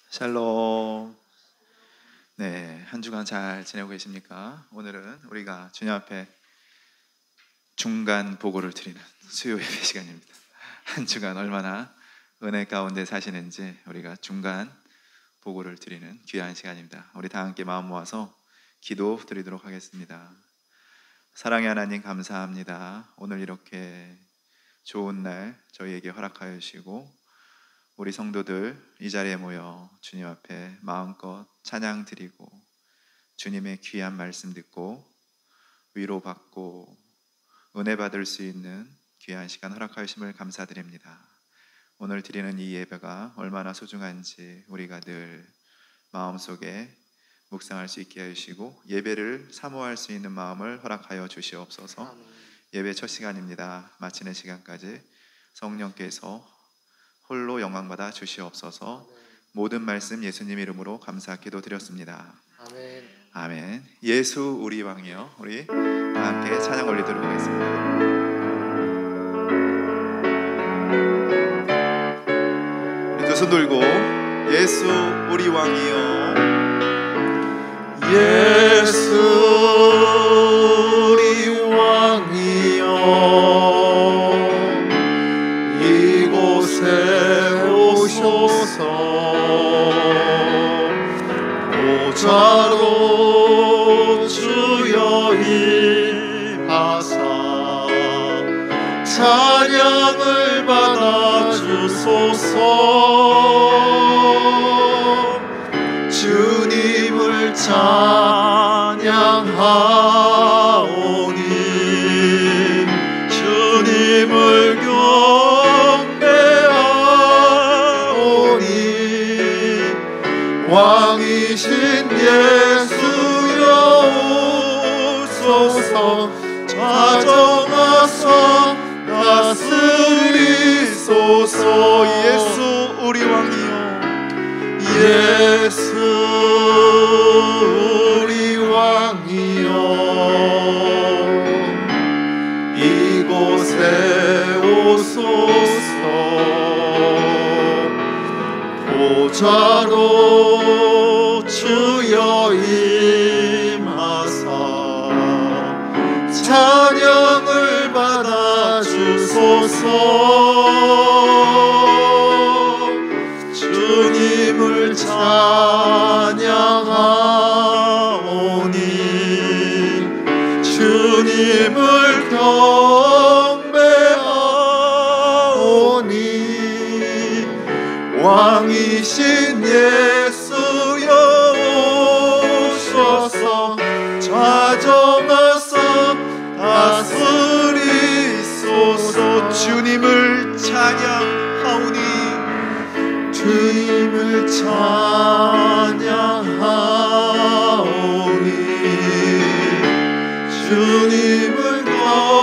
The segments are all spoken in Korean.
샬롬. 네, 한 주간 잘 지내고 계십니까? 오늘은 우리가 주님 앞에 중간 보고를 드리는 수요 예배 시간입니다. 한 주간 얼마나 은혜 가운데 사시는지 우리가 중간 보고를 드리는 귀한 시간입니다. 우리 다 함께 마음 모아서 기도 드리도록 하겠습니다. 사랑의 하나님, 감사합니다. 오늘 이렇게 좋은 날 저희에게 허락하여 주시고 우리 성도들 이 자리에 모여 주님 앞에 마음껏 찬양 드리고 주님의 귀한 말씀 듣고 위로받고 은혜 받을 수 있는 귀한 시간 허락하여 주심을 감사드립니다. 오늘 드리는 이 예배가 얼마나 소중한지 우리가 늘 마음속에 묵상할 수 있게 해주시고 예배를 사모할 수 있는 마음을 허락하여 주시옵소서. 예배 첫 시간입니다. 마치는 시간까지 성령께서 홀로 영광받아 주시옵소서. 모든 말씀 예수님 이름으로 감사 기도드렸습니다. 아멘. 아멘. 예수 우리 왕이여. 우리 다 함께 찬양 올리도록 하겠습니다. 우리 두 손 들고 예수 우리 왕이여. 예수 우리 왕이여, 이곳에 오셔서 보좌로 주여 임하사 찬양을 받아 주소서. 주님을 찬양하오니 주님을 경배하오니 왕이신 예수여 오소서. 자정하사 다스리소서. 예수 우리 왕이여. 예수 우리 왕이여, 이곳에 오소서. 보좌로 주여 임하사 찬양을 받아 주소서. 주님을 찬양하오니 주님을 경배하오니 왕이신 예수여 오셔서 좌정하사 다스리소서. 주님을 찬양하오니 주님을 찬양하오니 주님을 경배하오니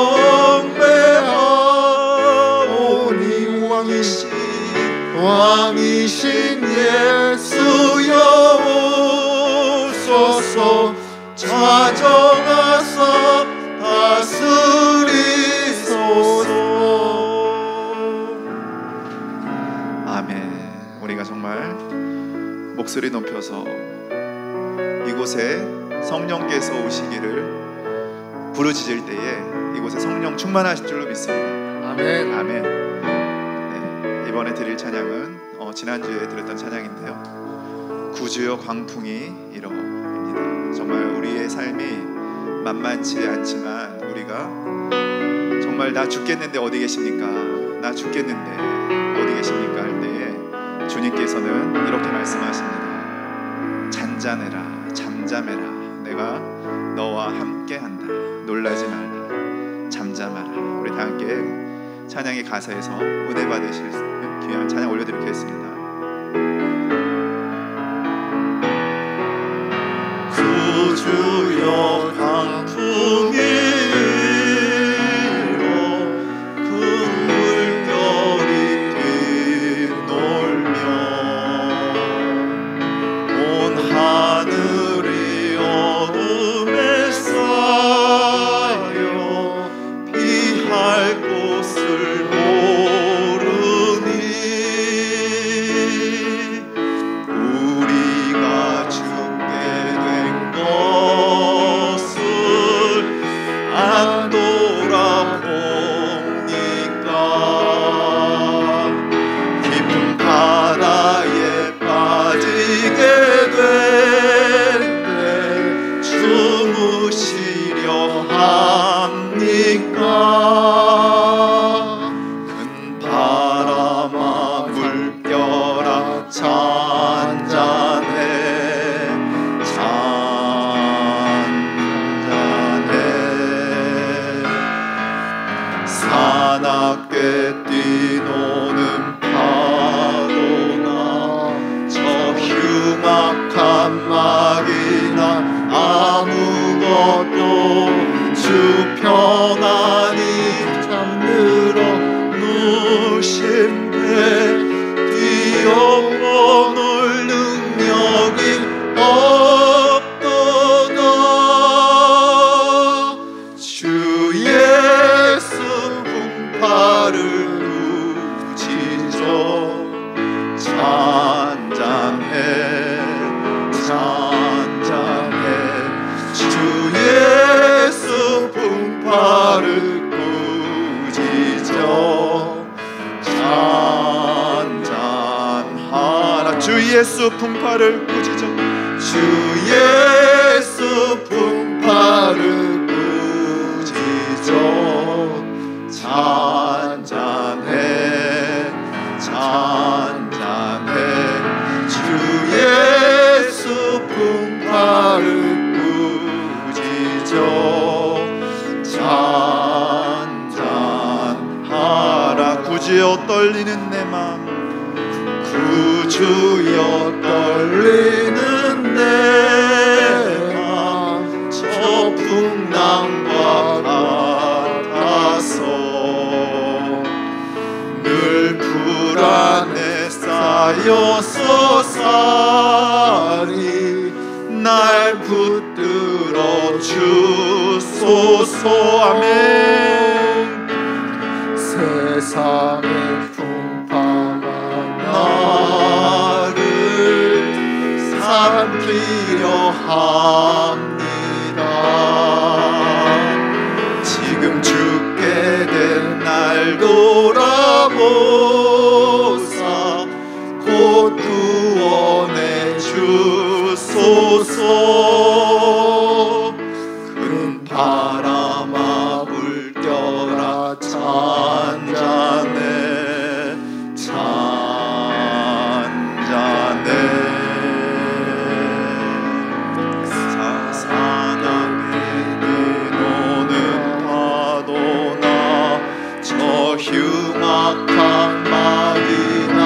왕이신 예수여 오소서. 자정하사 다스리소서. 우리가 정말 목소리 높여서 이곳에 성령께서 오시기를 부르짖을 때에 이곳에 성령 충만하실 줄로 믿습니다. 아멘. 아멘. 네, 이번에 드릴 찬양은 지난주에 드렸던 찬양인데요, 구주여 광풍이 일어입니다. 정말 우리의 삶이 만만치 않지만 우리가 정말 나 죽겠는데 어디 계십니까? 나 죽겠는데 어디 계십니까? 할 때에 주님께서는 이렇게 말씀하십니다. 잔잔해라, 잠잠해라. 내가 너와 함께한다. 놀라지 말라, 잠잠하라. 우리 다 함께 찬양의 가사에서 은혜 받으실 수 있는 귀한 찬양 올려드리겠습니다. 구주여 광풍이 곳을 모르니 뛰노는 파도나 저 흉악한 마귀나 아무것도 주 평안히 잠들어 누신데 뛰어오는 능력이 없도다. 주 예수 풍파를 꾸짖어 잔잔해 잔잔해 주 예수 풍파를 꾸짖어 잔잔하라. 주 예수 풍파를 꾸짖어 주 예수 풍파를 꾸짖어 잔잔해 잔잔해 주 예수 풍파를 꾸짖어 잔잔하라. 구주여 떨리는 내 맘 구주여 떨리는 내 맘 저 풍랑과 같아서 늘 불안에 쌓여서 살이 날 붙들어 주소서. 아멘. 세상의 풍파가 나를 삼키려 합니다. 지금 죽게 된 날 돌아보사 곧 구원해 주소서. 큰 바람아 물결아 잔잔해 잔잔해 사상하게 뛰노는 파도나 저 흉악한 마귀나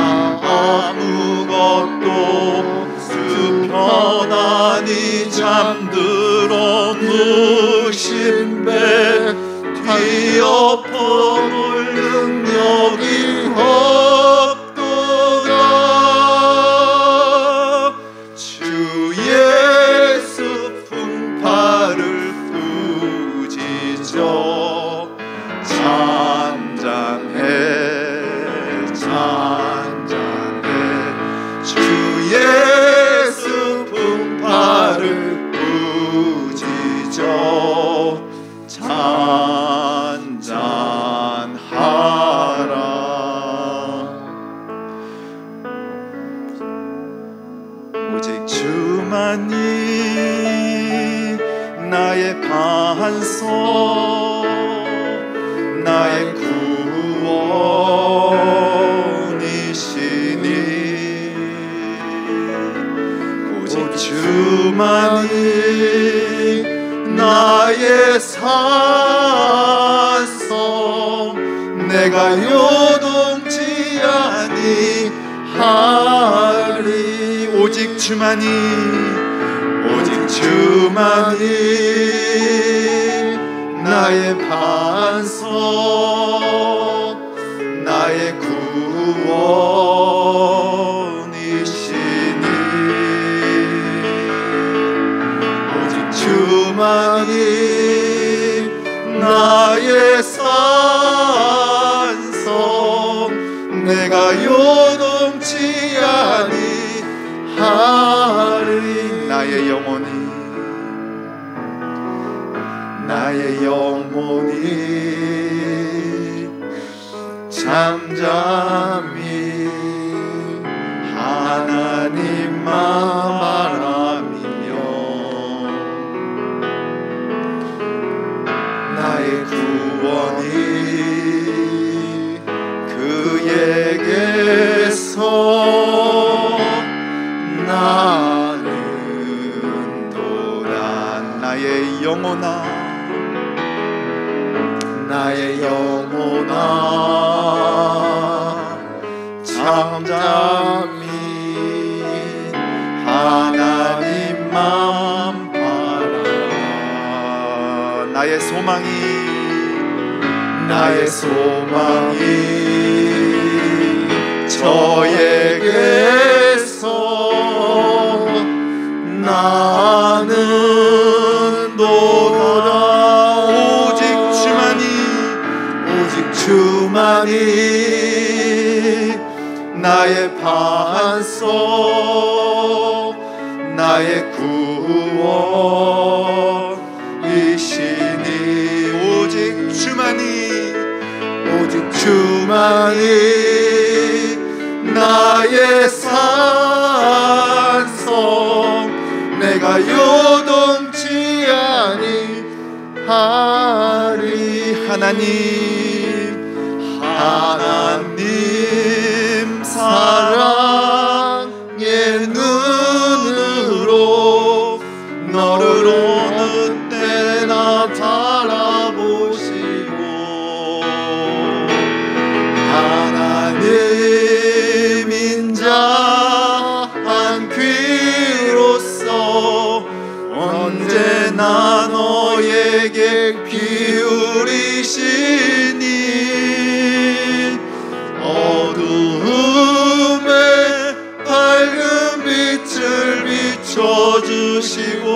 아무것도 수 편안히 잠들어 누신 배 뒤엎어볼 능력이 없도다. 주 예수 풍파를 꾸짖어 잔잔해 잔잔해 주 예수 풍파를 꾸짖어 잔잔하라. 오직 주만이 나의 반석 나의 구원이시니 오직 주만이 나의 산성 내가 요동치 아니하리. 오직 주만이 나의 반석 나의 구원이시니 오직 주만이 나의 산성 내가 요동치 아니하리. 나의 영혼이 잠잠히 하나님만 바라며 나의 구원이 그에게서 나는 도다. 나의 영혼아 나의 소망이 저에게서 나는 도다. 오직 주만이 나의 반석, 나의 구원이시니. 오직 주만이 나의 산성, 내가 요동치 아니하리. 하나님 사랑의 눈으로 너를 어느 때나 바라보시고, 하나님 인자한 귀로서 언제나 너에게 기울이시니. 어두움에 밝은 빛을 비춰주시고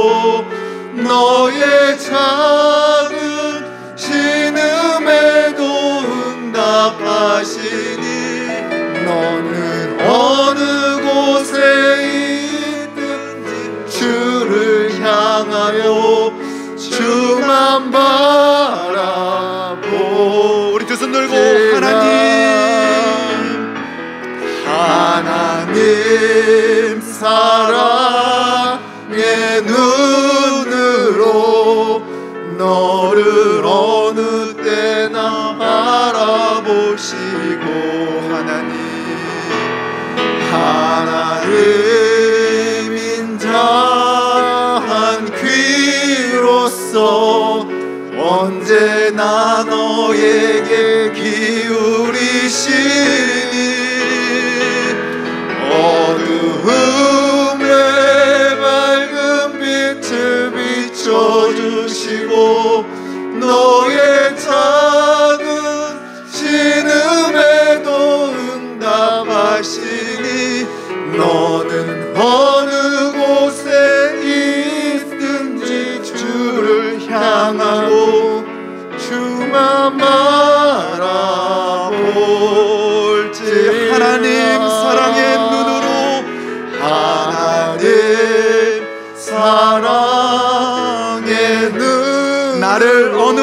너의 작은 신음에도 응답하시니. 너는 어느 곳에 있든지 주를 향하여 주만 바라보. 우리 두 손 들고 하나님 사랑의 눈으로 너를 어느 때나 바라보시고, 하나님 인자한 귀로서 언제나 너에게 기울이시니. 어두움에 밝은 빛을 비춰주시고 너의 작은 신음에도 응답하시니. 너는 어느 곳에 있든지 주를 향하고 주만 바라볼지. 하나님 사랑의 눈으로, 하나님 사랑의 눈, 나를 어느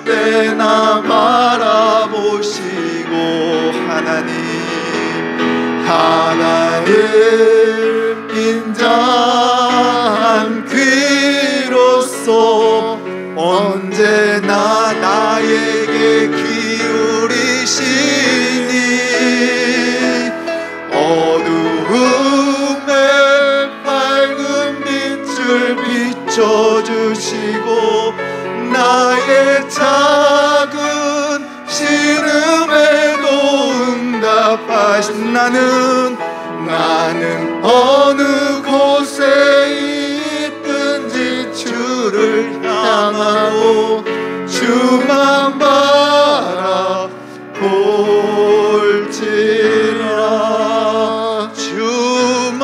때나 바라보시고, 하나님 인자한 귀로서 언제나 나에게 기울이시니. 어두움에 밝은 빛을 비춰주시고 나의 작은 신음에도 응답하신. 나는 어느 곳에 있든지 주를 향하고 주만 바라볼지라. 주만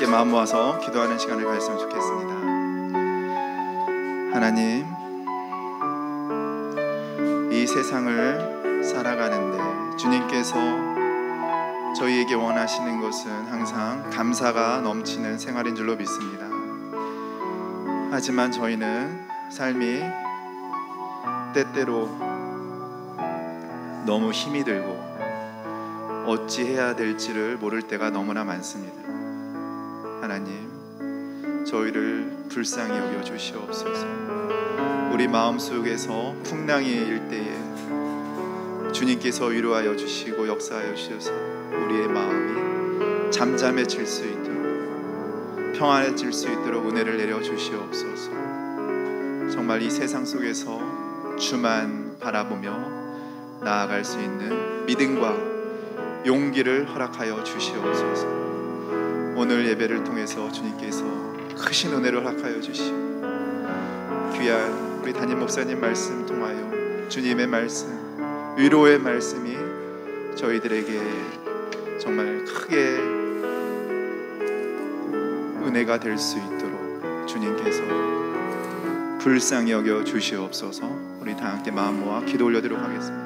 마음 모아서 기도하는 시간을 가졌으면 좋겠습니다. 하나님, 이 세상을 살아가는데 주님께서 저희에게 원하시는 것은 항상 감사가 넘치는 생활인 줄로 믿습니다. 하지만 저희는 삶이 때때로 너무 힘이 들고 어찌해야 될지를 모를 때가 너무나 많습니다. 하나님, 저희를 불쌍히 여겨 주시옵소서. 우리 마음속에서 풍랑이 일 때에 주님께서 위로하여 주시고 역사하여 주셔서 우리의 마음이 잠잠해질 수 있도록 평안해질 수 있도록 은혜를 내려 주시옵소서. 정말 이 세상 속에서 주만 바라보며 나아갈 수 있는 믿음과 용기를 허락하여 주시옵소서. 오늘 예배를 통해서 주님께서 크신 은혜를 허락하여 주시고 귀한 우리 담임 목사님 말씀 통하여 주님의 말씀, 위로의 말씀이 저희들에게 정말 크게 은혜가 될 수 있도록 주님께서 불쌍히 여겨 주시옵소서. 우리 다 함께 마음 모아 기도 올려드리도록 하겠습니다.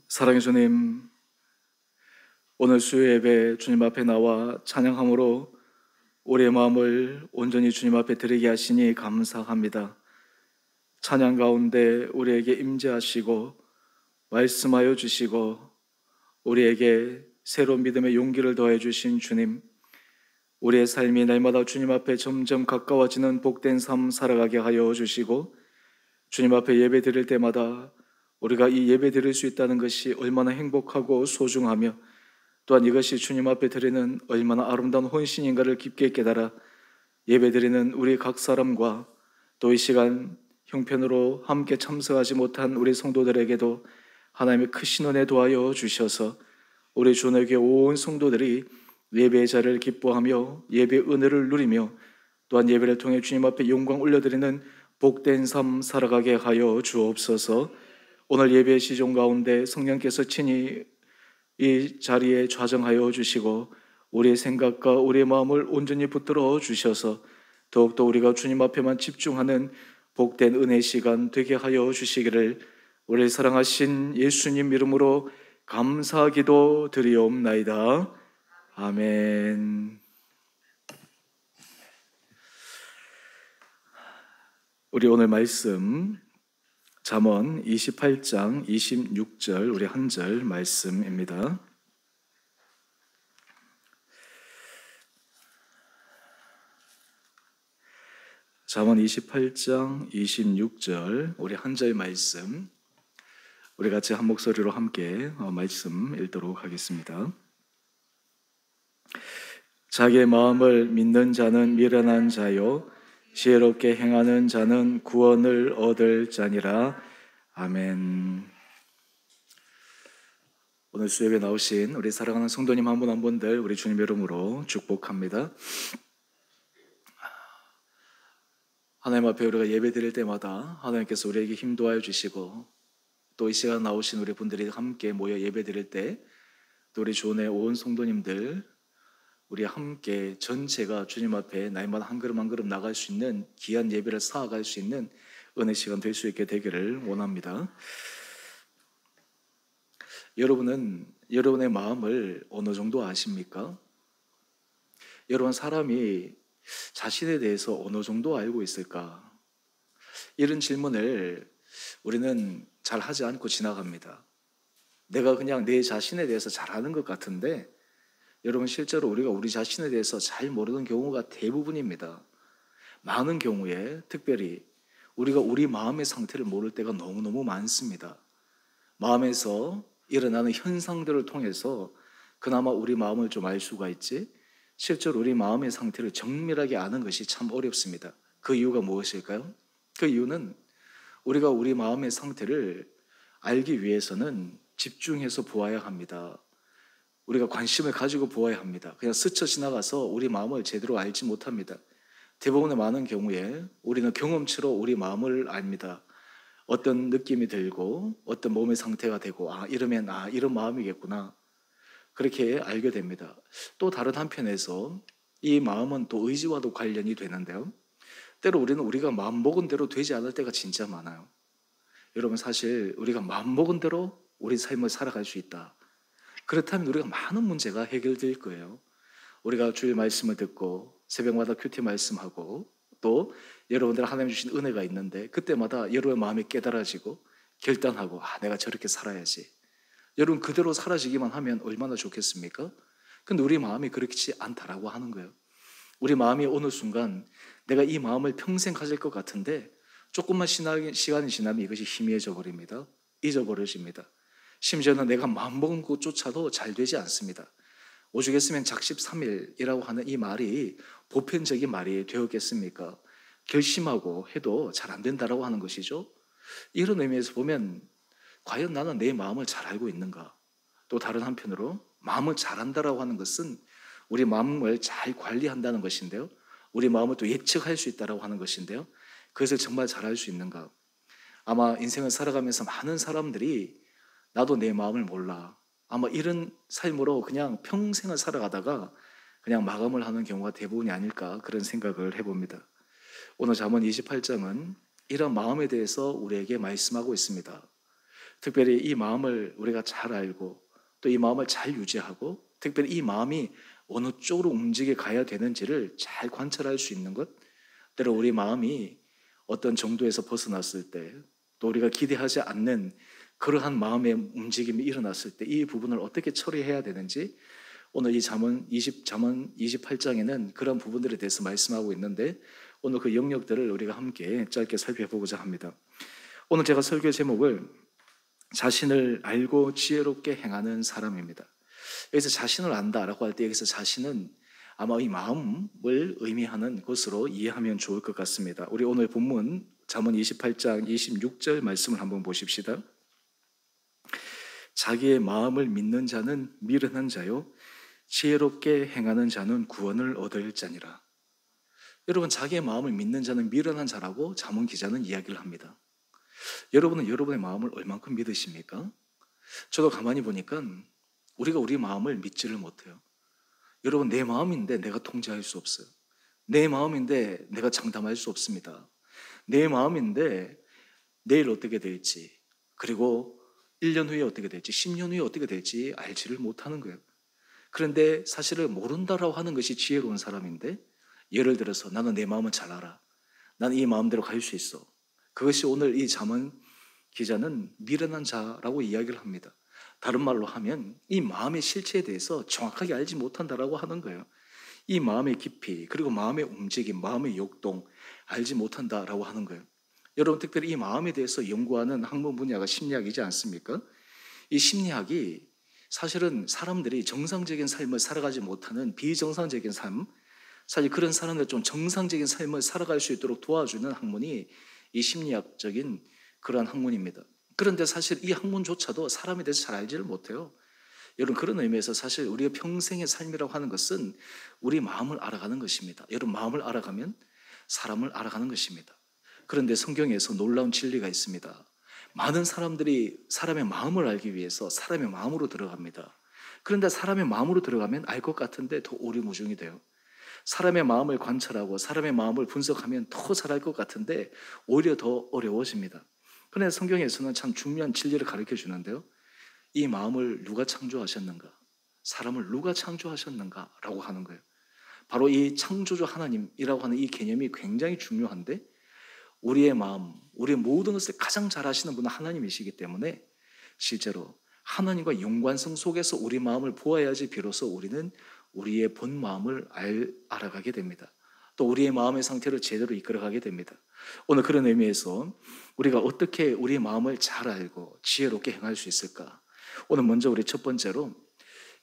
사랑의 주님, 오늘 수요 예배 주님 앞에 나와 찬양함으로 우리의 마음을 온전히 주님 앞에 드리게 하시니 감사합니다. 찬양 가운데 우리에게 임재하시고 말씀하여 주시고 우리에게 새로운 믿음의 용기를 더해 주신 주님, 우리의 삶이 날마다 주님 앞에 점점 가까워지는 복된 삶 살아가게 하여 주시고 주님 앞에 예배 드릴 때마다 우리가 이 예배 드릴 수 있다는 것이 얼마나 행복하고 소중하며 또한 이것이 주님 앞에 드리는 얼마나 아름다운 헌신인가를 깊게 깨달아 예배 드리는 우리 각 사람과 또 이 시간 형편으로 함께 참석하지 못한 우리 성도들에게도 하나님의 크신 은혜 도하여 주셔서 우리 주님의 온 성도들이 예배의 자리를 기뻐하며 예배의 은혜를 누리며 또한 예배를 통해 주님 앞에 영광 올려드리는 복된 삶 살아가게 하여 주옵소서. 오늘 예배의 시종 가운데 성령께서 친히 이 자리에 좌정하여 주시고 우리의 생각과 우리의 마음을 온전히 붙들어 주셔서 더욱더 우리가 주님 앞에만 집중하는 복된 은혜 시간 되게 하여 주시기를 우리를 사랑하신 예수님 이름으로 감사기도 드리옵나이다. 아멘. 우리 오늘 말씀 잠언 28장 26절 우리 한 절 말씀입니다. 잠언 28장 26절 우리 한 절 말씀 우리 같이 한 목소리로 함께 말씀 읽도록 하겠습니다. 자기의 마음을 믿는 자는 미련한 자요 지혜롭게 행하는 자는 구원을 얻을 자니라. 아멘. 오늘 수요일에 나오신 우리 사랑하는 성도님 한 분 한 분들 우리 주님 이름으로 축복합니다. 하나님 앞에 우리가 예배 드릴 때마다 하나님께서 우리에게 힘도하여 주시고 또 이 시간 나오신 우리 분들이 함께 모여 예배 드릴 때 또 우리 주원의 온 성도님들 우리 함께 전체가 주님 앞에 날마다 한 걸음 한 걸음 나갈 수 있는 귀한 예배를 쌓아갈 수 있는 은혜 시간 될 수 있게 되기를 원합니다. 여러분은 여러분의 마음을 어느 정도 아십니까? 여러분 사람이 자신에 대해서 어느 정도 알고 있을까? 이런 질문을 우리는 잘 하지 않고 지나갑니다. 내가 그냥 내 자신에 대해서 잘 아는 것 같은데 여러분 실제로 우리가 우리 자신에 대해서 잘 모르는 경우가 대부분입니다. 많은 경우에 특별히 우리가 우리 마음의 상태를 모를 때가 너무너무 많습니다. 마음에서 일어나는 현상들을 통해서 그나마 우리 마음을 좀 알 수가 있지 실제로 우리 마음의 상태를 정밀하게 아는 것이 참 어렵습니다. 그 이유가 무엇일까요? 그 이유는 우리가 우리 마음의 상태를 알기 위해서는 집중해서 보아야 합니다. 우리가 관심을 가지고 보아야 합니다. 그냥 스쳐 지나가서 우리 마음을 제대로 알지 못합니다. 대부분의 많은 경우에 우리는 경험치로 우리 마음을 압니다. 어떤 느낌이 들고 어떤 몸의 상태가 되고 이러면 이런 마음이겠구나, 그렇게 알게 됩니다. 또 다른 한편에서 이 마음은 또 의지와도 관련이 되는데요, 때로 우리가 마음먹은 대로 되지 않을 때가 진짜 많아요. 여러분, 사실 우리가 마음먹은 대로 우리 삶을 살아갈 수 있다, 그렇다면 우리가 많은 문제가 해결될 거예요. 우리가 주일 말씀을 듣고 새벽마다 큐티 말씀하고 또 여러분들 하나님 주신 은혜가 있는데 그때마다 여러분의 마음이 깨달아지고 결단하고 내가 저렇게 살아야지, 여러분 그대로 사라지기만 하면 얼마나 좋겠습니까? 근데 우리 마음이 그렇지 않다라고 하는 거예요. 우리 마음이 어느 순간 내가 이 마음을 평생 가질 것 같은데 조금만 시간이 지나면 이것이 희미해져 버립니다. 잊어버려집니다. 심지어는 내가 마음먹은 것조차도 잘 되지 않습니다. 오죽했으면 작십삼일이라고 하는 이 말이 보편적인 말이 되었겠습니까? 결심하고 해도 잘 안 된다라고 하는 것이죠. 이런 의미에서 보면 과연 나는 내 마음을 잘 알고 있는가? 또 다른 한편으로 마음을 잘 안다라고 하는 것은 우리 마음을 잘 관리한다는 것인데요, 우리 마음을 또 예측할 수 있다라고 하는 것인데요, 그것을 정말 잘 알 수 있는가? 아마 인생을 살아가면서 많은 사람들이 나도 내 마음을 몰라, 아마 이런 삶으로 그냥 평생을 살아가다가 그냥 마감을 하는 경우가 대부분이 아닐까, 그런 생각을 해봅니다. 오늘 잠언 28장은 이런 마음에 대해서 우리에게 말씀하고 있습니다. 특별히 이 마음을 우리가 잘 알고 또 이 마음을 잘 유지하고 특별히 이 마음이 어느 쪽으로 움직여 가야 되는지를 잘 관찰할 수 있는 것, 때로 우리 마음이 어떤 정도에서 벗어났을 때 또 우리가 기대하지 않는 그러한 마음의 움직임이 일어났을 때 이 부분을 어떻게 처리해야 되는지 오늘 이 잠언 28장에는 그런 부분들에 대해서 말씀하고 있는데 오늘 그 영역들을 우리가 함께 짧게 살펴보고자 합니다. 오늘 제가 설교 제목을 자신을 알고 지혜롭게 행하는 사람입니다. 여기서 자신을 안다라고 할 때 여기서 자신은 아마 이 마음을 의미하는 것으로 이해하면 좋을 것 같습니다. 우리 오늘 본문 잠언 28장 26절 말씀을 한번 보십시다. 자기의 마음을 믿는 자는 미련한 자요 지혜롭게 행하는 자는 구원을 얻을 자니라. 여러분, 자기의 마음을 믿는 자는 미련한 자라고 잠언 기자는 이야기를 합니다. 여러분은 여러분의 마음을 얼만큼 믿으십니까? 저도 가만히 보니까 우리가 우리 마음을 믿지를 못해요. 여러분, 내 마음인데 내가 통제할 수 없어요. 내 마음인데 내가 장담할 수 없습니다. 내 마음인데 내일 어떻게 될지, 그리고 1년 후에 어떻게 될지, 10년 후에 어떻게 될지 알지를 못하는 거예요. 그런데 사실을 모른다라고 하는 것이 지혜로운 사람인데, 예를 들어서 나는 내 마음을 잘 알아, 나는 이 마음대로 갈 수 있어, 그것이 오늘 이 잠언 기자는 미련한 자라고 이야기를 합니다. 다른 말로 하면 이 마음의 실체에 대해서 정확하게 알지 못한다라고 하는 거예요. 이 마음의 깊이, 그리고 마음의 움직임, 마음의 역동 알지 못한다라고 하는 거예요. 여러분, 특별히 이 마음에 대해서 연구하는 학문 분야가 심리학이지 않습니까? 이 심리학이 사실은 사람들이 정상적인 삶을 살아가지 못하는 비정상적인 삶, 사실 그런 사람들 좀 정상적인 삶을 살아갈 수 있도록 도와주는 학문이 이 심리학적인 그러한 학문입니다. 그런데 사실 이 학문조차도 사람에 대해서 잘 알지를 못해요. 여러분, 그런 의미에서 사실 우리의 평생의 삶이라고 하는 것은 우리 마음을 알아가는 것입니다. 여러분, 마음을 알아가면 사람을 알아가는 것입니다. 그런데 성경에서 놀라운 진리가 있습니다. 많은 사람들이 사람의 마음을 알기 위해서 사람의 마음으로 들어갑니다. 그런데 사람의 마음으로 들어가면 알 것 같은데 더 오리무중이 돼요. 사람의 마음을 관찰하고 사람의 마음을 분석하면 더 잘할 것 같은데 오히려 더 어려워집니다. 그런데 성경에서는 참 중요한 진리를 가르쳐 주는데요, 이 마음을 누가 창조하셨는가, 사람을 누가 창조하셨는가 라고 하는 거예요. 바로 이 창조주 하나님이라고 하는 이 개념이 굉장히 중요한데, 우리의 마음, 우리의 모든 것을 가장 잘 아시는 분은 하나님이시기 때문에 실제로 하나님과 연관성 속에서 우리 마음을 보아야지 비로소 우리는 우리의 본 마음을 알아가게 됩니다. 또 우리의 마음의 상태를 제대로 이끌어가게 됩니다. 오늘 그런 의미에서 우리가 어떻게 우리의 마음을 잘 알고 지혜롭게 행할 수 있을까? 오늘 먼저 우리 첫 번째로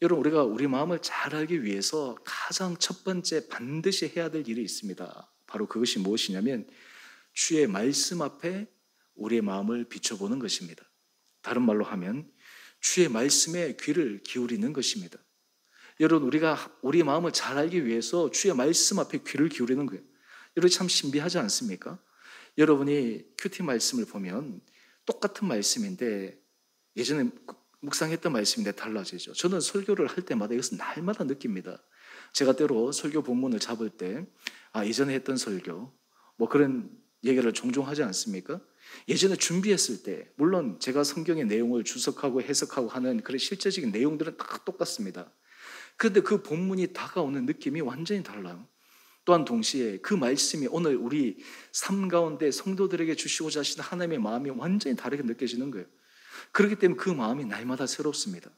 여러분, 우리가 우리 마음을 잘 알기 위해서 가장 첫 번째 반드시 해야 될 일이 있습니다. 바로 그것이 무엇이냐면 주의 말씀 앞에 우리의 마음을 비춰보는 것입니다. 다른 말로 하면 주의 말씀에 귀를 기울이는 것입니다. 여러분, 우리가 우리 마음을 잘 알기 위해서 주의 말씀 앞에 귀를 기울이는 거예요. 여러분, 참 신비하지 않습니까? 여러분이 큐티 말씀을 보면 똑같은 말씀인데 예전에 묵상했던 말씀인데 달라지죠. 저는 설교를 할 때마다 이것은 날마다 느낍니다. 제가 때로 설교 본문을 잡을 때 예전에 했던 설교 뭐 그런 얘기를 종종 하지 않습니까? 예전에 준비했을 때 물론 제가 성경의 내용을 주석하고 해석하고 하는 그런 실제적인 내용들은 다 똑같습니다. 그런데 그 본문이 다가오는 느낌이 완전히 달라요. 또한 동시에 그 말씀이 오늘 우리 삶 가운데 성도들에게 주시고자 하시는 하나님의 마음이 완전히 다르게 느껴지는 거예요. 그렇기 때문에 그 마음이 날마다 새롭습니다.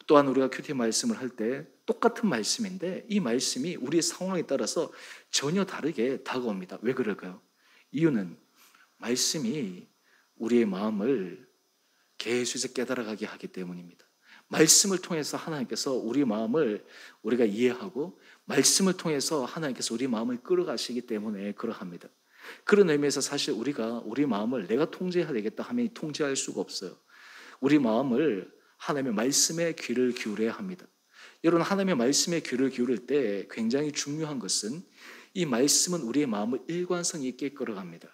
또한 우리가 큐티 말씀을 할 때 똑같은 말씀인데 이 말씀이 우리의 상황에 따라서 전혀 다르게 다가옵니다. 왜 그럴까요? 이유는 말씀이 우리의 마음을 계속해서 깨달아가게 하기 때문입니다. 말씀을 통해서 하나님께서 우리 마음을 우리가 이해하고 말씀을 통해서 하나님께서 우리 마음을 끌어가시기 때문에 그러합니다. 그런 의미에서 사실 우리가 우리 마음을 내가 통제해야 되겠다 하면 통제할 수가 없어요. 우리 마음을 하나님의 말씀에 귀를 기울여야 합니다. 여러분, 하나님의 말씀에 귀를 기울일 때 굉장히 중요한 것은 이 말씀은 우리의 마음을 일관성 있게 끌어갑니다.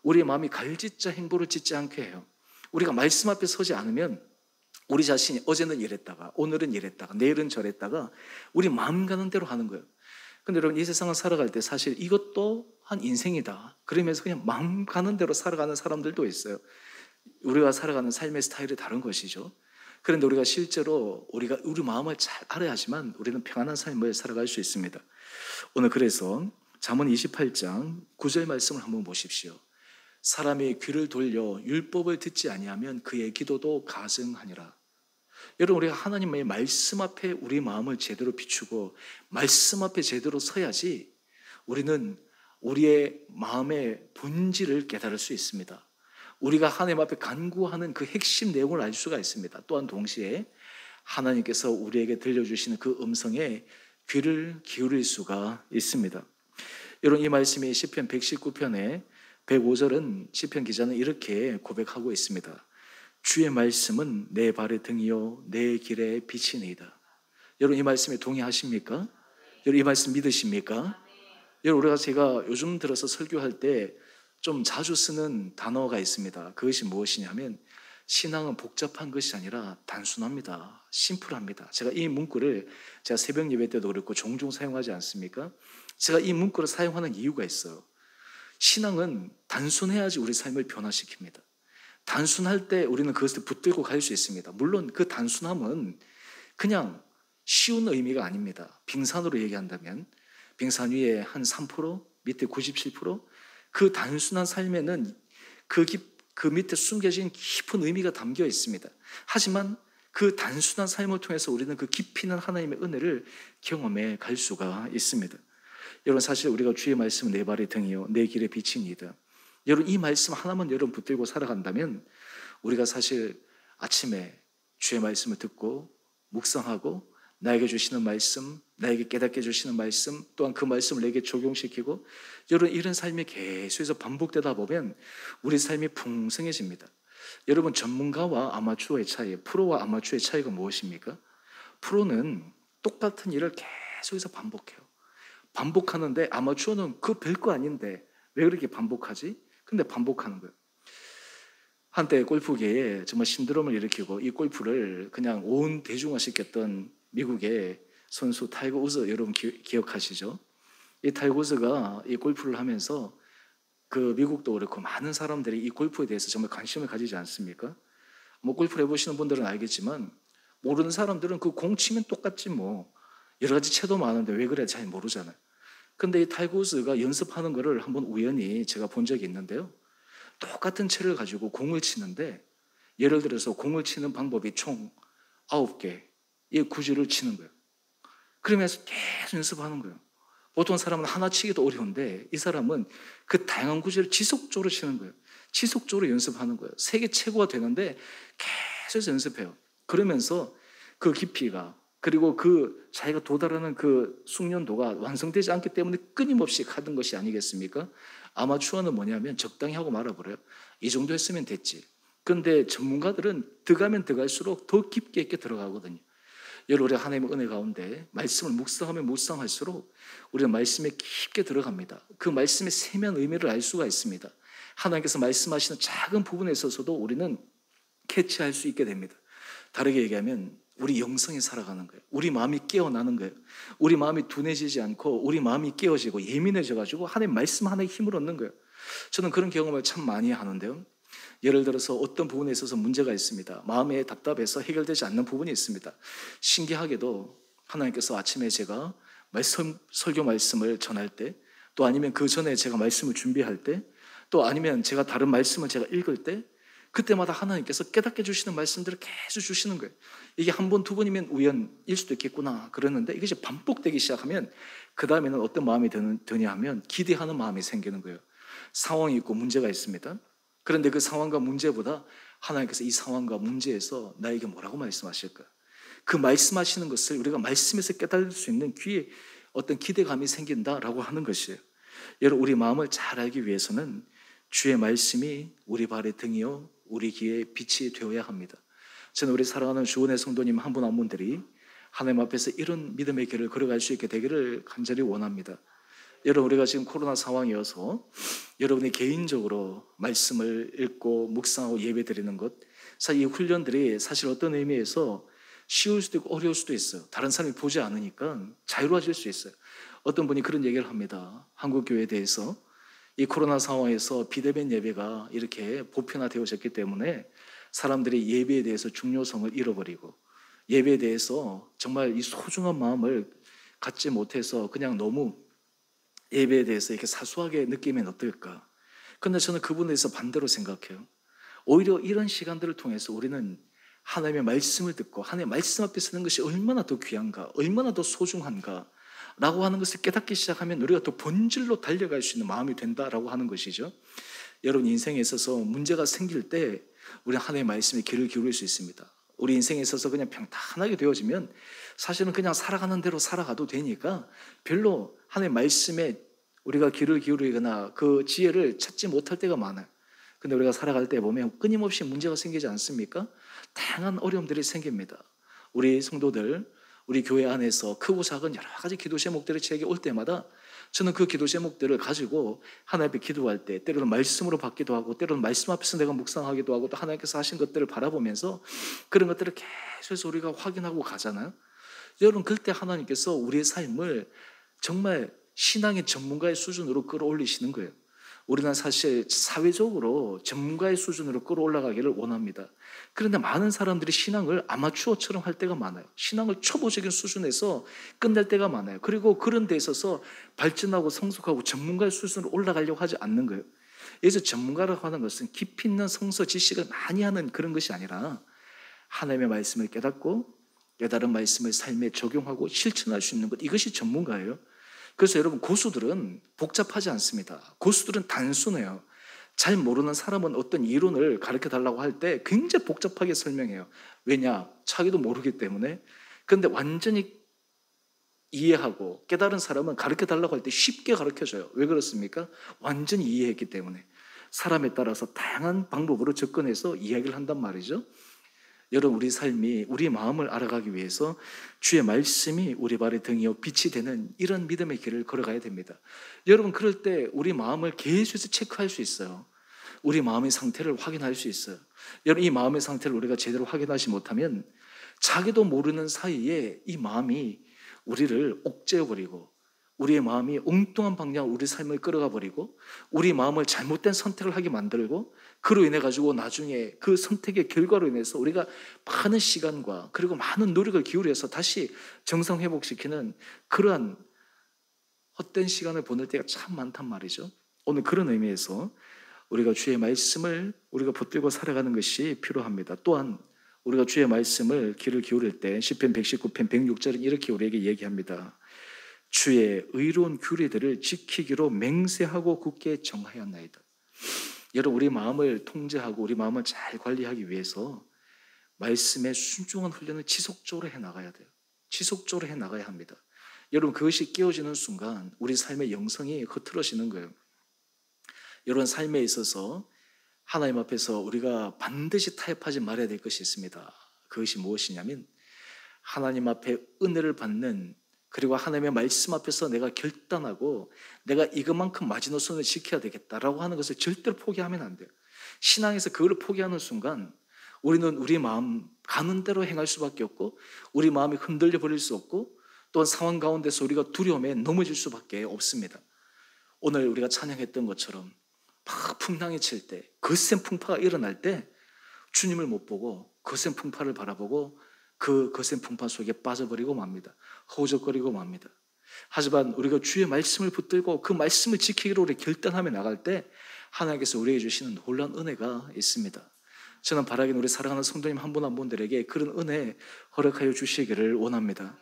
우리의 마음이 갈짓자 행보를 짓지 않게 해요. 우리가 말씀 앞에 서지 않으면 우리 자신이 어제는 이랬다가 오늘은 이랬다가 내일은 저랬다가 우리 마음 가는 대로 하는 거예요. 근데 여러분, 이 세상을 살아갈 때 사실 이것도 한 인생이다 그러면서 그냥 마음 가는 대로 살아가는 사람들도 있어요. 우리가 살아가는 삶의 스타일이 다른 것이죠. 그런데 우리가 실제로 우리가 우리 마음을 잘 알아야지만 우리는 평안한 삶을 살아갈 수 있습니다. 오늘 그래서 잠언 28장 9절 말씀을 한번 보십시오. 사람이 귀를 돌려 율법을 듣지 아니하면 그의 기도도 가증하니라. 여러분, 우리가 하나님의 말씀 앞에 우리 마음을 제대로 비추고 말씀 앞에 제대로 서야지 우리는 우리의 마음의 본질을 깨달을 수 있습니다. 우리가 하나님 앞에 간구하는 그 핵심 내용을 알 수가 있습니다. 또한 동시에 하나님께서 우리에게 들려주시는 그 음성에 귀를 기울일 수가 있습니다. 여러분, 이 말씀이 시편 119편의 105절은 시편 기자는 이렇게 고백하고 있습니다. 주의 말씀은 내 발의 등이요 내 길의 빛이니이다. 여러분, 이 말씀에 동의하십니까? 여러분, 이 말씀 믿으십니까? 여러분, 제가 요즘 들어서 설교할 때 좀 자주 쓰는 단어가 있습니다. 그것이 무엇이냐면 신앙은 복잡한 것이 아니라 단순합니다. 심플합니다. 제가 이 문구를 제가 새벽 예배 때도 그렇고 종종 사용하지 않습니까? 제가 이 문구를 사용하는 이유가 있어요. 신앙은 단순해야지 우리 삶을 변화시킵니다. 단순할 때 우리는 그것을 붙들고 갈 수 있습니다. 물론 그 단순함은 그냥 쉬운 의미가 아닙니다. 빙산으로 얘기한다면 빙산 위에 한 3%, 밑에 97%, 그 단순한 삶에는 그 밑에 숨겨진 깊은 의미가 담겨 있습니다. 하지만 그 단순한 삶을 통해서 우리는 그 깊이 있는 하나님의 은혜를 경험해 갈 수가 있습니다. 여러분, 사실 우리가 주의 말씀은 내 발의 등이요 내 길의 빛이니이다. 여러분, 이 말씀 하나만 여러분 붙들고 살아간다면 우리가 사실 아침에 주의 말씀을 듣고 묵상하고 나에게 주시는 말씀, 나에게 깨닫게 해주시는 말씀, 또한 그 말씀을 내게 적용시키고 여러분, 이런 삶이 계속해서 반복되다 보면 우리 삶이 풍성해집니다. 여러분, 전문가와 아마추어의 차이, 프로와 아마추어의 차이가 무엇입니까? 프로는 똑같은 일을 계속해서 반복해요. 반복하는데 아마추어는 그 별거 아닌데 왜 그렇게 반복하지? 근데 반복하는 거예요. 한때 골프계에 정말 신드롬을 일으키고 이 골프를 그냥 온 대중화시켰던 미국의 선수 타이거 우즈, 여러분 기억하시죠? 이 타이거 우즈가 이 골프를 하면서 그 미국도 그렇고 많은 사람들이 이 골프에 대해서 정말 관심을 가지지 않습니까? 뭐 골프를 해보시는 분들은 알겠지만 모르는 사람들은 그 공 치면 똑같지 뭐 여러 가지 채도 많은데 왜 그래 잘 모르잖아요. 근데 이 타이거 우즈가 연습하는 거를 한번 우연히 제가 본 적이 있는데요. 똑같은 채를 가지고 공을 치는데 예를 들어서 공을 치는 방법이 총 9개 이 구질을 치는 거예요. 그러면서 계속 연습하는 거예요. 보통 사람은 하나 치기도 어려운데 이 사람은 그 다양한 구질을 지속적으로 치는 거예요. 지속적으로 연습하는 거예요. 세계 최고가 되는데 계속 연습해요. 그러면서 그 깊이가 그리고 그 자기가 도달하는 그 숙련도가 완성되지 않기 때문에 끊임없이 하던 것이 아니겠습니까? 아마추어는 뭐냐면 적당히 하고 말아버려요. 이 정도 했으면 됐지. 그런데 전문가들은 들어가면 들어갈수록 더 깊게 있게 들어가거든요. 여러분, 우리 하나님의 은혜 가운데 말씀을 묵상하면 묵상할수록 우리는 말씀에 깊게 들어갑니다. 그 말씀의 세밀한 의미를 알 수가 있습니다. 하나님께서 말씀하시는 작은 부분에 있어서도 우리는 캐치할 수 있게 됩니다. 다르게 얘기하면 우리 영성이 살아가는 거예요. 우리 마음이 깨어나는 거예요. 우리 마음이 둔해지지 않고 우리 마음이 깨어지고 예민해져가지고 하나님 말씀 하나에 힘을 얻는 거예요. 저는 그런 경험을 참 많이 하는데요. 예를 들어서 어떤 부분에 있어서 문제가 있습니다. 마음에 답답해서 해결되지 않는 부분이 있습니다. 신기하게도 하나님께서 아침에 제가 설교 말씀을 전할 때, 또 아니면 그 전에 제가 말씀을 준비할 때, 또 아니면 제가 다른 말씀을 제가 읽을 때, 그때마다 하나님께서 깨닫게 주시는 말씀들을 계속 주시는 거예요. 이게 한 번, 두 번이면 우연일 수도 있겠구나 그러는데, 이것이 반복되기 시작하면 그 다음에는 어떤 마음이 드냐 하면 기대하는 마음이 생기는 거예요. 상황이 있고 문제가 있습니다. 그런데 그 상황과 문제보다 하나님께서 이 상황과 문제에서 나에게 뭐라고 말씀하실까? 그 말씀하시는 것을 우리가 말씀에서 깨달을 수 있는 귀에 어떤 기대감이 생긴다라고 하는 것이에요. 여러분, 우리 마음을 잘 알기 위해서는 주의 말씀이 우리 발의 등이요 우리 귀에 빛이 되어야 합니다. 저는 우리 사랑하는 주원의 성도님 한 분 한 분들이 하나님 앞에서 이런 믿음의 길을 걸어갈 수 있게 되기를 간절히 원합니다. 여러분, 우리가 지금 코로나 상황이어서 여러분이 개인적으로 말씀을 읽고 묵상하고 예배드리는 것, 사실 이 훈련들이 사실 어떤 의미에서 쉬울 수도 있고 어려울 수도 있어요. 다른 사람이 보지 않으니까 자유로워질 수 있어요. 어떤 분이 그런 얘기를 합니다. 한국 교회에 대해서 이 코로나 상황에서 비대면 예배가 이렇게 보편화되어졌기 때문에 사람들이 예배에 대해서 중요성을 잃어버리고 예배에 대해서 정말 이 소중한 마음을 갖지 못해서 그냥 너무 예배에 대해서 이렇게 사소하게 느끼면 어떨까? 그런데 저는 그분에 대해서 반대로 생각해요. 오히려 이런 시간들을 통해서 우리는 하나님의 말씀을 듣고 하나님의 말씀 앞에 서는 것이 얼마나 더 귀한가, 얼마나 더 소중한가 라고 하는 것을 깨닫기 시작하면 우리가 더 본질로 달려갈 수 있는 마음이 된다라고 하는 것이죠. 여러분, 인생에 있어서 문제가 생길 때 우리는 하나님의 말씀에 귀를 기울일 수 있습니다. 우리 인생에 있어서 그냥 평탄하게 되어지면 사실은 그냥 살아가는 대로 살아가도 되니까 별로 하나님의 말씀에 우리가 귀를 기울이거나 그 지혜를 찾지 못할 때가 많아요. 근데 우리가 살아갈 때 보면 끊임없이 문제가 생기지 않습니까? 다양한 어려움들이 생깁니다. 우리 성도들, 우리 교회 안에서 크고 작은 여러 가지 기도 제목들이 제게 올 때마다 저는 그 기도 제목들을 가지고 하나님 앞에 기도할 때 때로는 말씀으로 받기도 하고 때로는 말씀 앞에서 내가 묵상하기도 하고 또 하나님께서 하신 것들을 바라보면서 그런 것들을 계속해서 우리가 확인하고 가잖아요. 여러분, 그때 하나님께서 우리의 삶을 정말 신앙의 전문가의 수준으로 끌어올리시는 거예요. 우리는 사실 사회적으로 전문가의 수준으로 끌어올라가기를 원합니다. 그런데 많은 사람들이 신앙을 아마추어처럼 할 때가 많아요. 신앙을 초보적인 수준에서 끝낼 때가 많아요. 그리고 그런 데 있어서 발전하고 성숙하고 전문가의 수준으로 올라가려고 하지 않는 거예요. 여기서 전문가라고 하는 것은 깊이 있는 성서 지식을 많이 하는 그런 것이 아니라 하나님의 말씀을 깨닫고 깨달은 말씀을 삶에 적용하고 실천할 수 있는 것, 이것이 전문가예요. 그래서 여러분, 고수들은 복잡하지 않습니다. 고수들은 단순해요. 잘 모르는 사람은 어떤 이론을 가르쳐 달라고 할 때 굉장히 복잡하게 설명해요. 왜냐? 자기도 모르기 때문에. 그런데 완전히 이해하고 깨달은 사람은 가르쳐 달라고 할 때 쉽게 가르쳐줘요. 왜 그렇습니까? 완전히 이해했기 때문에. 사람에 따라서 다양한 방법으로 접근해서 이야기를 한단 말이죠. 여러분, 우리 삶이 우리 마음을 알아가기 위해서 주의 말씀이 우리 발의 등이요 빛이 되는 이런 믿음의 길을 걸어가야 됩니다. 여러분, 그럴 때 우리 마음을 계속해서 체크할 수 있어요. 우리 마음의 상태를 확인할 수 있어요. 여러분, 이 마음의 상태를 우리가 제대로 확인하지 못하면 자기도 모르는 사이에 이 마음이 우리를 옥죄어버리고 우리의 마음이 엉뚱한 방향으로 우리 삶을 끌어가 버리고 우리 마음을 잘못된 선택을 하게 만들고 그로 인해 가지고 나중에 그 선택의 결과로 인해서 우리가 많은 시간과 그리고 많은 노력을 기울여서 다시 정상 회복시키는 그러한 헛된 시간을 보낼 때가 참 많단 말이죠. 오늘 그런 의미에서 우리가 주의 말씀을 우리가 붙들고 살아가는 것이 필요합니다. 또한 우리가 주의 말씀을 귀를 기울일 때 시편 119편 106절은 이렇게 우리에게 얘기합니다. 주의 의로운 규례들을 지키기로 맹세하고 굳게 정하였나이다. 여러분, 우리 마음을 통제하고 우리 마음을 잘 관리하기 위해서 말씀에 순종한 훈련을 지속적으로 해나가야 돼요. 지속적으로 해나가야 합니다. 여러분, 그것이 깨어지는 순간 우리 삶의 영성이 흐트러지는 거예요. 여러분, 삶에 있어서 하나님 앞에서 우리가 반드시 타협하지 말아야 될 것이 있습니다. 그것이 무엇이냐면 하나님 앞에 은혜를 받는, 그리고 하나님의 말씀 앞에서 내가 결단하고 내가 이것만큼 마지노선을 지켜야 되겠다라고 하는 것을 절대로 포기하면 안 돼요. 신앙에서 그걸 포기하는 순간 우리는 우리 마음 가는 대로 행할 수밖에 없고, 우리 마음이 흔들려 버릴 수 없고, 또한 상황 가운데서 우리가 두려움에 넘어질 수밖에 없습니다. 오늘 우리가 찬양했던 것처럼 막 풍랑이 칠 때, 거센 풍파가 일어날 때 주님을 못 보고 거센 풍파를 바라보고 그 거센 풍파 속에 빠져버리고 맙니다. 허우적거리고 맙니다. 하지만 우리가 주의 말씀을 붙들고 그 말씀을 지키기로 우리 결단하며 나갈 때 하나님께서 우리에게 주시는 놀라운 은혜가 있습니다. 저는 바라기는 우리 사랑하는 성도님 한 분 한 분들에게 그런 은혜 허락하여 주시기를 원합니다.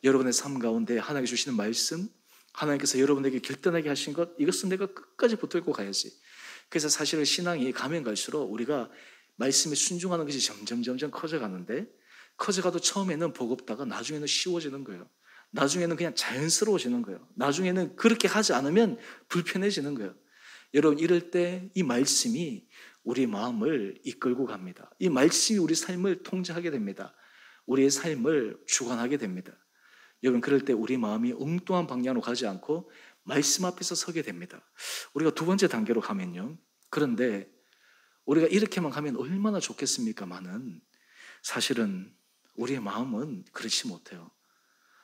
여러분의 삶 가운데 하나님께 주시는 말씀, 하나님께서 여러분에게 결단하게 하신 것, 이것은 내가 끝까지 붙들고 가야지. 그래서 사실은 신앙이 가면 갈수록 우리가 말씀에 순종하는 것이 점점 커져가는데, 커져가도 처음에는 버겁다가 나중에는 쉬워지는 거예요. 나중에는 그냥 자연스러워지는 거예요. 나중에는 그렇게 하지 않으면 불편해지는 거예요. 여러분, 이럴 때 이 말씀이 우리 마음을 이끌고 갑니다. 이 말씀이 우리 삶을 통제하게 됩니다. 우리의 삶을 주관하게 됩니다. 여러분, 그럴 때 우리 마음이 엉뚱한 방향으로 가지 않고 말씀 앞에서 서게 됩니다. 우리가 두 번째 단계로 가면요, 그런데 우리가 이렇게만 가면 얼마나 좋겠습니까마는 사실은 우리의 마음은 그렇지 못해요.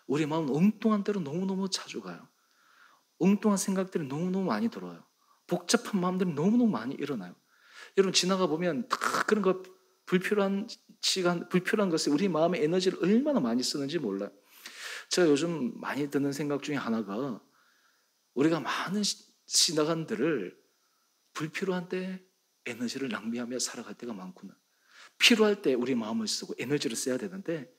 우리의 마음은 엉뚱한 데로 너무너무 자주 가요. 엉뚱한 생각들이 너무너무 많이 들어요. 복잡한 마음들이 너무너무 많이 일어나요. 여러분, 지나가 보면 다 그런 거, 불필요한 시간, 불필요한 것에 우리 마음의 에너지를 얼마나 많이 쓰는지 몰라요. 제가 요즘 많이 드는 생각 중에 하나가, 우리가 많은 시간들을 불필요한 때 에너지를 낭비하며 살아갈 때가 많구나. 필요할 때 우리 마음을 쓰고 에너지를 써야 되는데,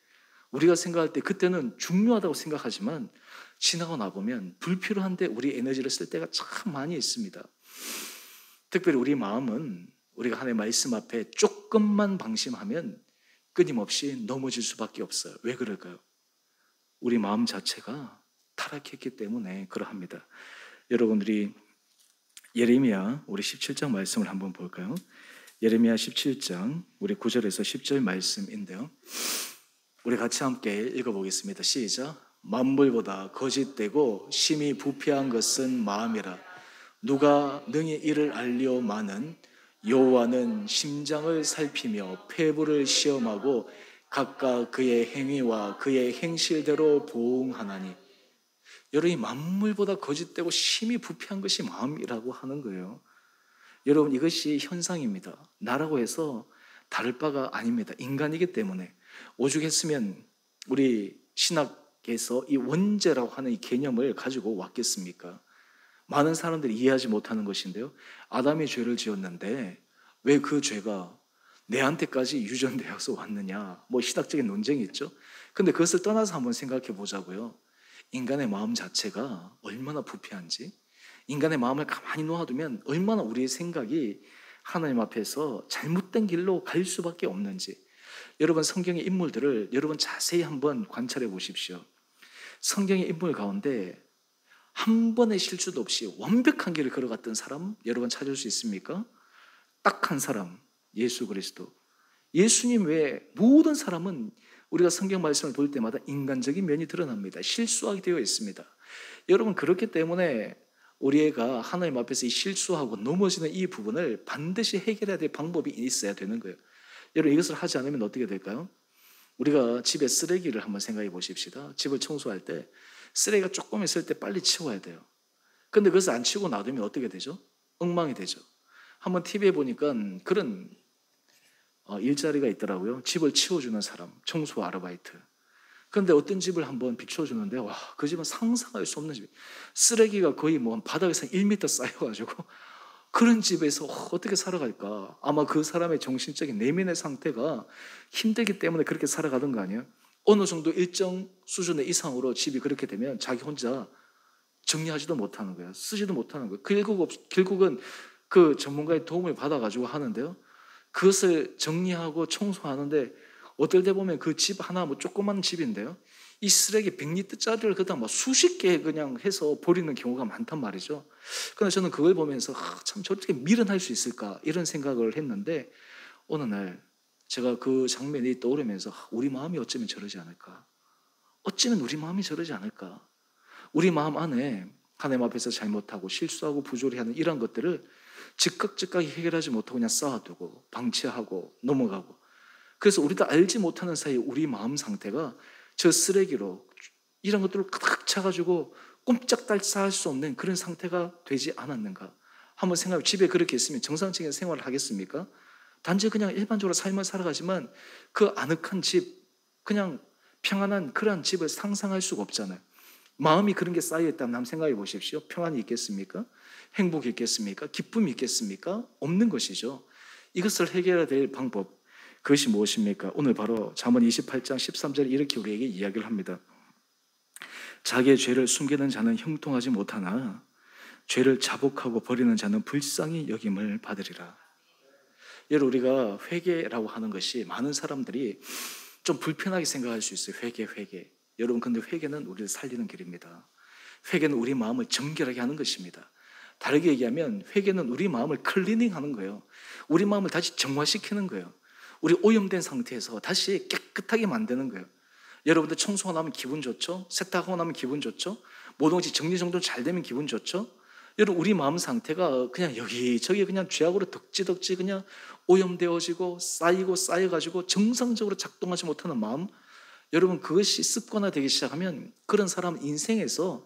우리가 생각할 때 그때는 중요하다고 생각하지만 지나고 나보면 불필요한데 우리 에너지를 쓸 때가 참 많이 있습니다. 특별히 우리 마음은 우리가 하나님의 말씀 앞에 조금만 방심하면 끊임없이 넘어질 수밖에 없어요. 왜 그럴까요? 우리 마음 자체가 타락했기 때문에 그러합니다. 여러분들이 예레미야 우리 17장 말씀을 한번 볼까요? 예레미야 17장 우리 9절에서 10절 말씀인데요, 우리 같이 함께 읽어보겠습니다. 시작. 만물보다 거짓되고 심히 부패한 것은 마음이라. 누가 능히 이를 알리오마는 여호와는 심장을 살피며 폐부를 시험하고 각각 그의 행위와 그의 행실대로 보응하나니. 여러분, 이 만물보다 거짓되고 심히 부패한 것이 마음이라고 하는 거예요. 여러분, 이것이 현상입니다. 나라고 해서 다를 바가 아닙니다. 인간이기 때문에. 오죽했으면 우리 신학에서 이 원죄라고 하는 이 개념을 가지고 왔겠습니까? 많은 사람들이 이해하지 못하는 것인데요, 아담이 죄를 지었는데 왜 그 죄가 내한테까지 유전되어서 왔느냐, 뭐 신학적인 논쟁이 있죠. 근데 그것을 떠나서 한번 생각해 보자고요. 인간의 마음 자체가 얼마나 부패한지, 인간의 마음을 가만히 놓아두면 얼마나 우리의 생각이 하나님 앞에서 잘못된 길로 갈 수밖에 없는지. 여러분, 성경의 인물들을 여러분 자세히 한번 관찰해 보십시오. 성경의 인물 가운데 한 번의 실수도 없이 완벽한 길을 걸어갔던 사람 여러분 찾을 수 있습니까? 딱 한 사람, 예수 그리스도. 예수님 외에 모든 사람은 우리가 성경 말씀을 볼 때마다 인간적인 면이 드러납니다. 실수하게 되어 있습니다. 여러분, 그렇기 때문에 우리 애가 하나님 앞에서 이 실수하고 넘어지는 이 부분을 반드시 해결해야 될 방법이 있어야 되는 거예요. 여러분, 이것을 하지 않으면 어떻게 될까요? 우리가 집에 쓰레기를 한번 생각해 보십시다. 집을 청소할 때 쓰레기가 조금 있을 때 빨리 치워야 돼요. 근데 그것을 안 치우고 놔두면 어떻게 되죠? 엉망이 되죠. 한번 TV에 보니까 그런 일자리가 있더라고요. 집을 치워주는 사람, 청소 아르바이트. 그런데 어떤 집을 한번 비춰주는데, 와, 그 집은 상상할 수 없는 집. 쓰레기가 거의 뭐 바닥에서 1m 쌓여가지고 그런 집에서 어떻게 살아갈까? 아마 그 사람의 정신적인 내면의 상태가 힘들기 때문에 그렇게 살아가던 거 아니에요? 어느 정도 일정 수준의 이상으로 집이 그렇게 되면 자기 혼자 정리하지도 못하는 거예요. 쓰지도 못하는 거예요. 결국은 그 전문가의 도움을 받아가지고 하는데요, 그것을 정리하고 청소하는데 어떨 때 보면 그 집 하나, 뭐 조그만 집인데요, 이 쓰레기 100리터짜리를 그다음 뭐 수십 개 그냥 해서 버리는 경우가 많단 말이죠. 그런데 저는 그걸 보면서 참 저렇게 미련할 수 있을까 이런 생각을 했는데 어느 날 제가 그 장면이 떠오르면서 우리 마음이 어쩌면 저러지 않을까? 어쩌면 우리 마음이 저러지 않을까? 우리 마음 안에 하나님 앞에서 잘못하고 실수하고 부조리 하는 이런 것들을 즉각 해결하지 못하고 그냥 쌓아두고 방치하고 넘어가고, 그래서 우리도 알지 못하는 사이에 우리 마음 상태가 저 쓰레기로 이런 것들을 가득 차가지고 꼼짝달싹할 수 없는 그런 상태가 되지 않았는가? 한번 생각해. 집에 그렇게 있으면 정상적인 생활을 하겠습니까? 단지 그냥 일반적으로 삶을 살아가지만 그 아늑한 집, 그냥 평안한 그러한 집을 상상할 수가 없잖아요. 마음이 그런 게 쌓여있다면 한번 생각해 보십시오. 평안이 있겠습니까? 행복이 있겠습니까? 기쁨이 있겠습니까? 없는 것이죠. 이것을 해결해야 될 방법, 그것이 무엇입니까? 오늘 바로 잠언 28장 13절에 이렇게 우리에게 이야기를 합니다. 자기의 죄를 숨기는 자는 형통하지 못하나 죄를 자복하고 버리는 자는 불쌍히 여김을 받으리라. 여러분, 우리가 회개라고 하는 것이 많은 사람들이 좀 불편하게 생각할 수 있어요. 회개. 여러분, 근데 회개는 우리를 살리는 길입니다. 회개는 우리 마음을 정결하게 하는 것입니다. 다르게 얘기하면 회개는 우리 마음을 클리닝하는 거예요. 우리 마음을 다시 정화시키는 거예요. 우리 오염된 상태에서 다시 깨끗하게 만드는 거예요. 여러분들 청소하고 나면 기분 좋죠? 세탁하고 나면 기분 좋죠? 모든 것이 정리정돈 잘 되면 기분 좋죠? 여러분, 우리 마음 상태가 그냥 여기저기 그냥 죄악으로 덕지덕지 그냥 오염되어지고 쌓여가지고 정상적으로 작동하지 못하는 마음, 여러분, 그것이 습관화되기 시작하면 그런 사람은 인생에서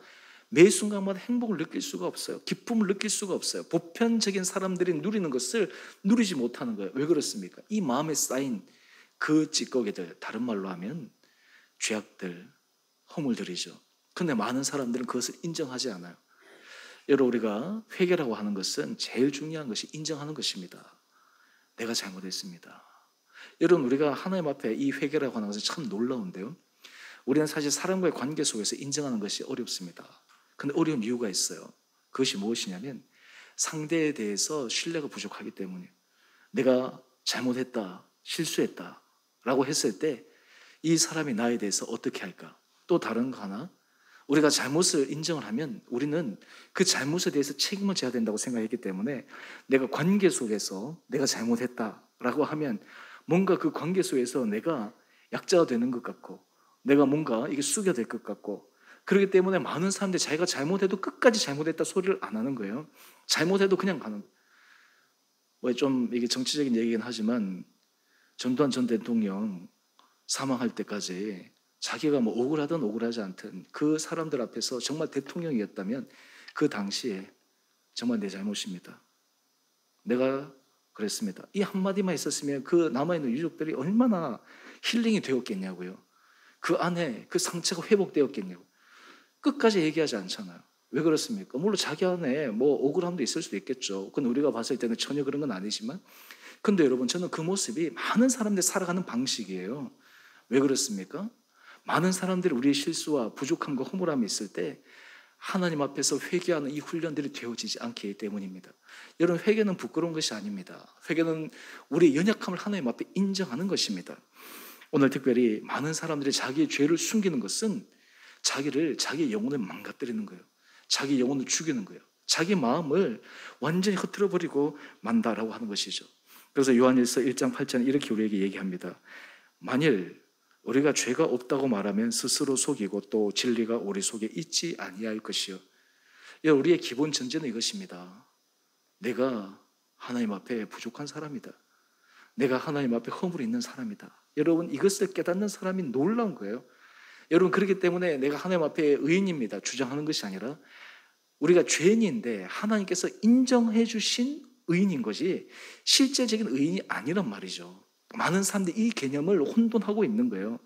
매 순간마다 행복을 느낄 수가 없어요. 기쁨을 느낄 수가 없어요. 보편적인 사람들이 누리는 것을 누리지 못하는 거예요. 왜 그렇습니까? 이 마음에 쌓인 그 찌꺼기들, 다른 말로 하면 죄악들, 허물들이죠. 근데 많은 사람들은 그것을 인정하지 않아요. 여러분, 우리가 회개라고 하는 것은 제일 중요한 것이 인정하는 것입니다. 내가 잘못했습니다. 여러분, 우리가 하나님 앞에 이 회개라고 하는 것은 참 놀라운데요, 우리는 사실 사람과의 관계 속에서 인정하는 것이 어렵습니다. 근데 어려운 이유가 있어요. 그것이 무엇이냐면 상대에 대해서 신뢰가 부족하기 때문이에요. 내가 잘못했다, 실수했다 라고 했을 때 이 사람이 나에 대해서 어떻게 할까? 또 다른 거 하나, 우리가 잘못을 인정을 하면 우리는 그 잘못에 대해서 책임을 져야 된다고 생각했기 때문에 내가 관계 속에서 내가 잘못했다라고 하면 뭔가 그 관계 속에서 내가 약자가 되는 것 같고 내가 뭔가 이게 숙여 될 것 같고, 그렇기 때문에 많은 사람들이 자기가 잘못해도 끝까지 잘못했다 소리를 안 하는 거예요. 잘못해도 그냥 가는 거예요. 뭐 좀 이게 정치적인 얘기긴 하지만 전두환 전 대통령 사망할 때까지 자기가 뭐 억울하든 억울하지 않든 그 사람들 앞에서 정말 대통령이었다면 그 당시에 정말 내 잘못입니다, 내가 그랬습니다, 이 한마디만 있었으면 그 남아있는 유족들이 얼마나 힐링이 되었겠냐고요. 그 안에 그 상처가 회복되었겠냐고. 끝까지 얘기하지 않잖아요. 왜 그렇습니까? 물론 자기 안에 뭐 억울함도 있을 수도 있겠죠. 근데 우리가 봤을 때는 전혀 그런 건 아니지만, 근데 여러분, 저는 그 모습이 많은 사람들이 살아가는 방식이에요. 왜 그렇습니까? 많은 사람들이 우리의 실수와 부족함과 허물함이 있을 때 하나님 앞에서 회개하는 이 훈련들이 되어지지 않기 때문입니다. 여러분, 회개는 부끄러운 것이 아닙니다. 회개는 우리의 연약함을 하나님 앞에 인정하는 것입니다. 오늘 특별히 많은 사람들이 자기의 죄를 숨기는 것은 자기의 영혼을 망가뜨리는 거예요. 자기 영혼을 죽이는 거예요. 자기 마음을 완전히 흐트러 버리고 만다라고 하는 것이죠. 그래서 요한일서 1장 8절 이렇게 우리에게 얘기합니다. 만일 우리가 죄가 없다고 말하면 스스로 속이고 또 진리가 우리 속에 있지 아니할 것이요. 우리의 기본 전제는 이것입니다. 내가 하나님 앞에 부족한 사람이다. 내가 하나님 앞에 허물이 있는 사람이다. 여러분, 이것을 깨닫는 사람이 놀라운 거예요. 여러분, 그렇기 때문에 내가 하나님 앞에 의인입니다 주장하는 것이 아니라 우리가 죄인인데 하나님께서 인정해 주신 의인인 것이 실제적인 의인이 아니란 말이죠. 많은 사람들이 이 개념을 혼돈하고 있는 거예요.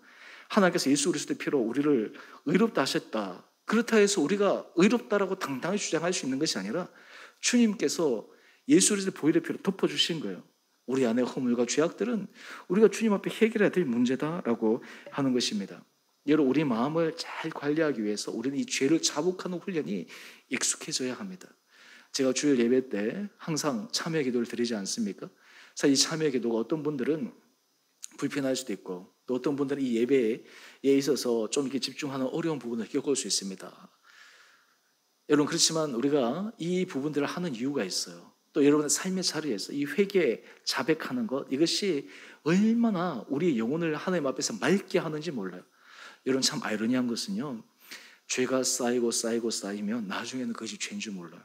하나님께서 예수 그리스도의 피로 우리를 의롭다 하셨다, 그렇다 해서 우리가 의롭다라고 당당히 주장할 수 있는 것이 아니라 주님께서 예수 그리스도의 보혈의 피로 덮어주신 거예요. 우리 안의 허물과 죄악들은 우리가 주님 앞에 해결해야 될 문제다라고 하는 것입니다. 여러분, 우리 마음을 잘 관리하기 위해서 우리는 이 죄를 자복하는 훈련이 익숙해져야 합니다. 제가 주일 예배 때 항상 참회 기도를 드리지 않습니까? 사실 이 참회 기도가 어떤 분들은 불편할 수도 있고, 또 어떤 분들은 이 예배에 있어서 좀 이렇게 집중하는 어려운 부분을 겪을 수 있습니다. 여러분, 그렇지만 우리가 이 부분들을 하는 이유가 있어요. 또 여러분의 삶의 자리에서 이 회개, 자백하는 것, 이것이 얼마나 우리의 영혼을 하나님 앞에서 맑게 하는지 몰라요. 여러분, 참 아이러니한 것은요, 죄가 쌓이고 쌓이고 쌓이면 나중에는 그것이 죄인 줄 몰라요.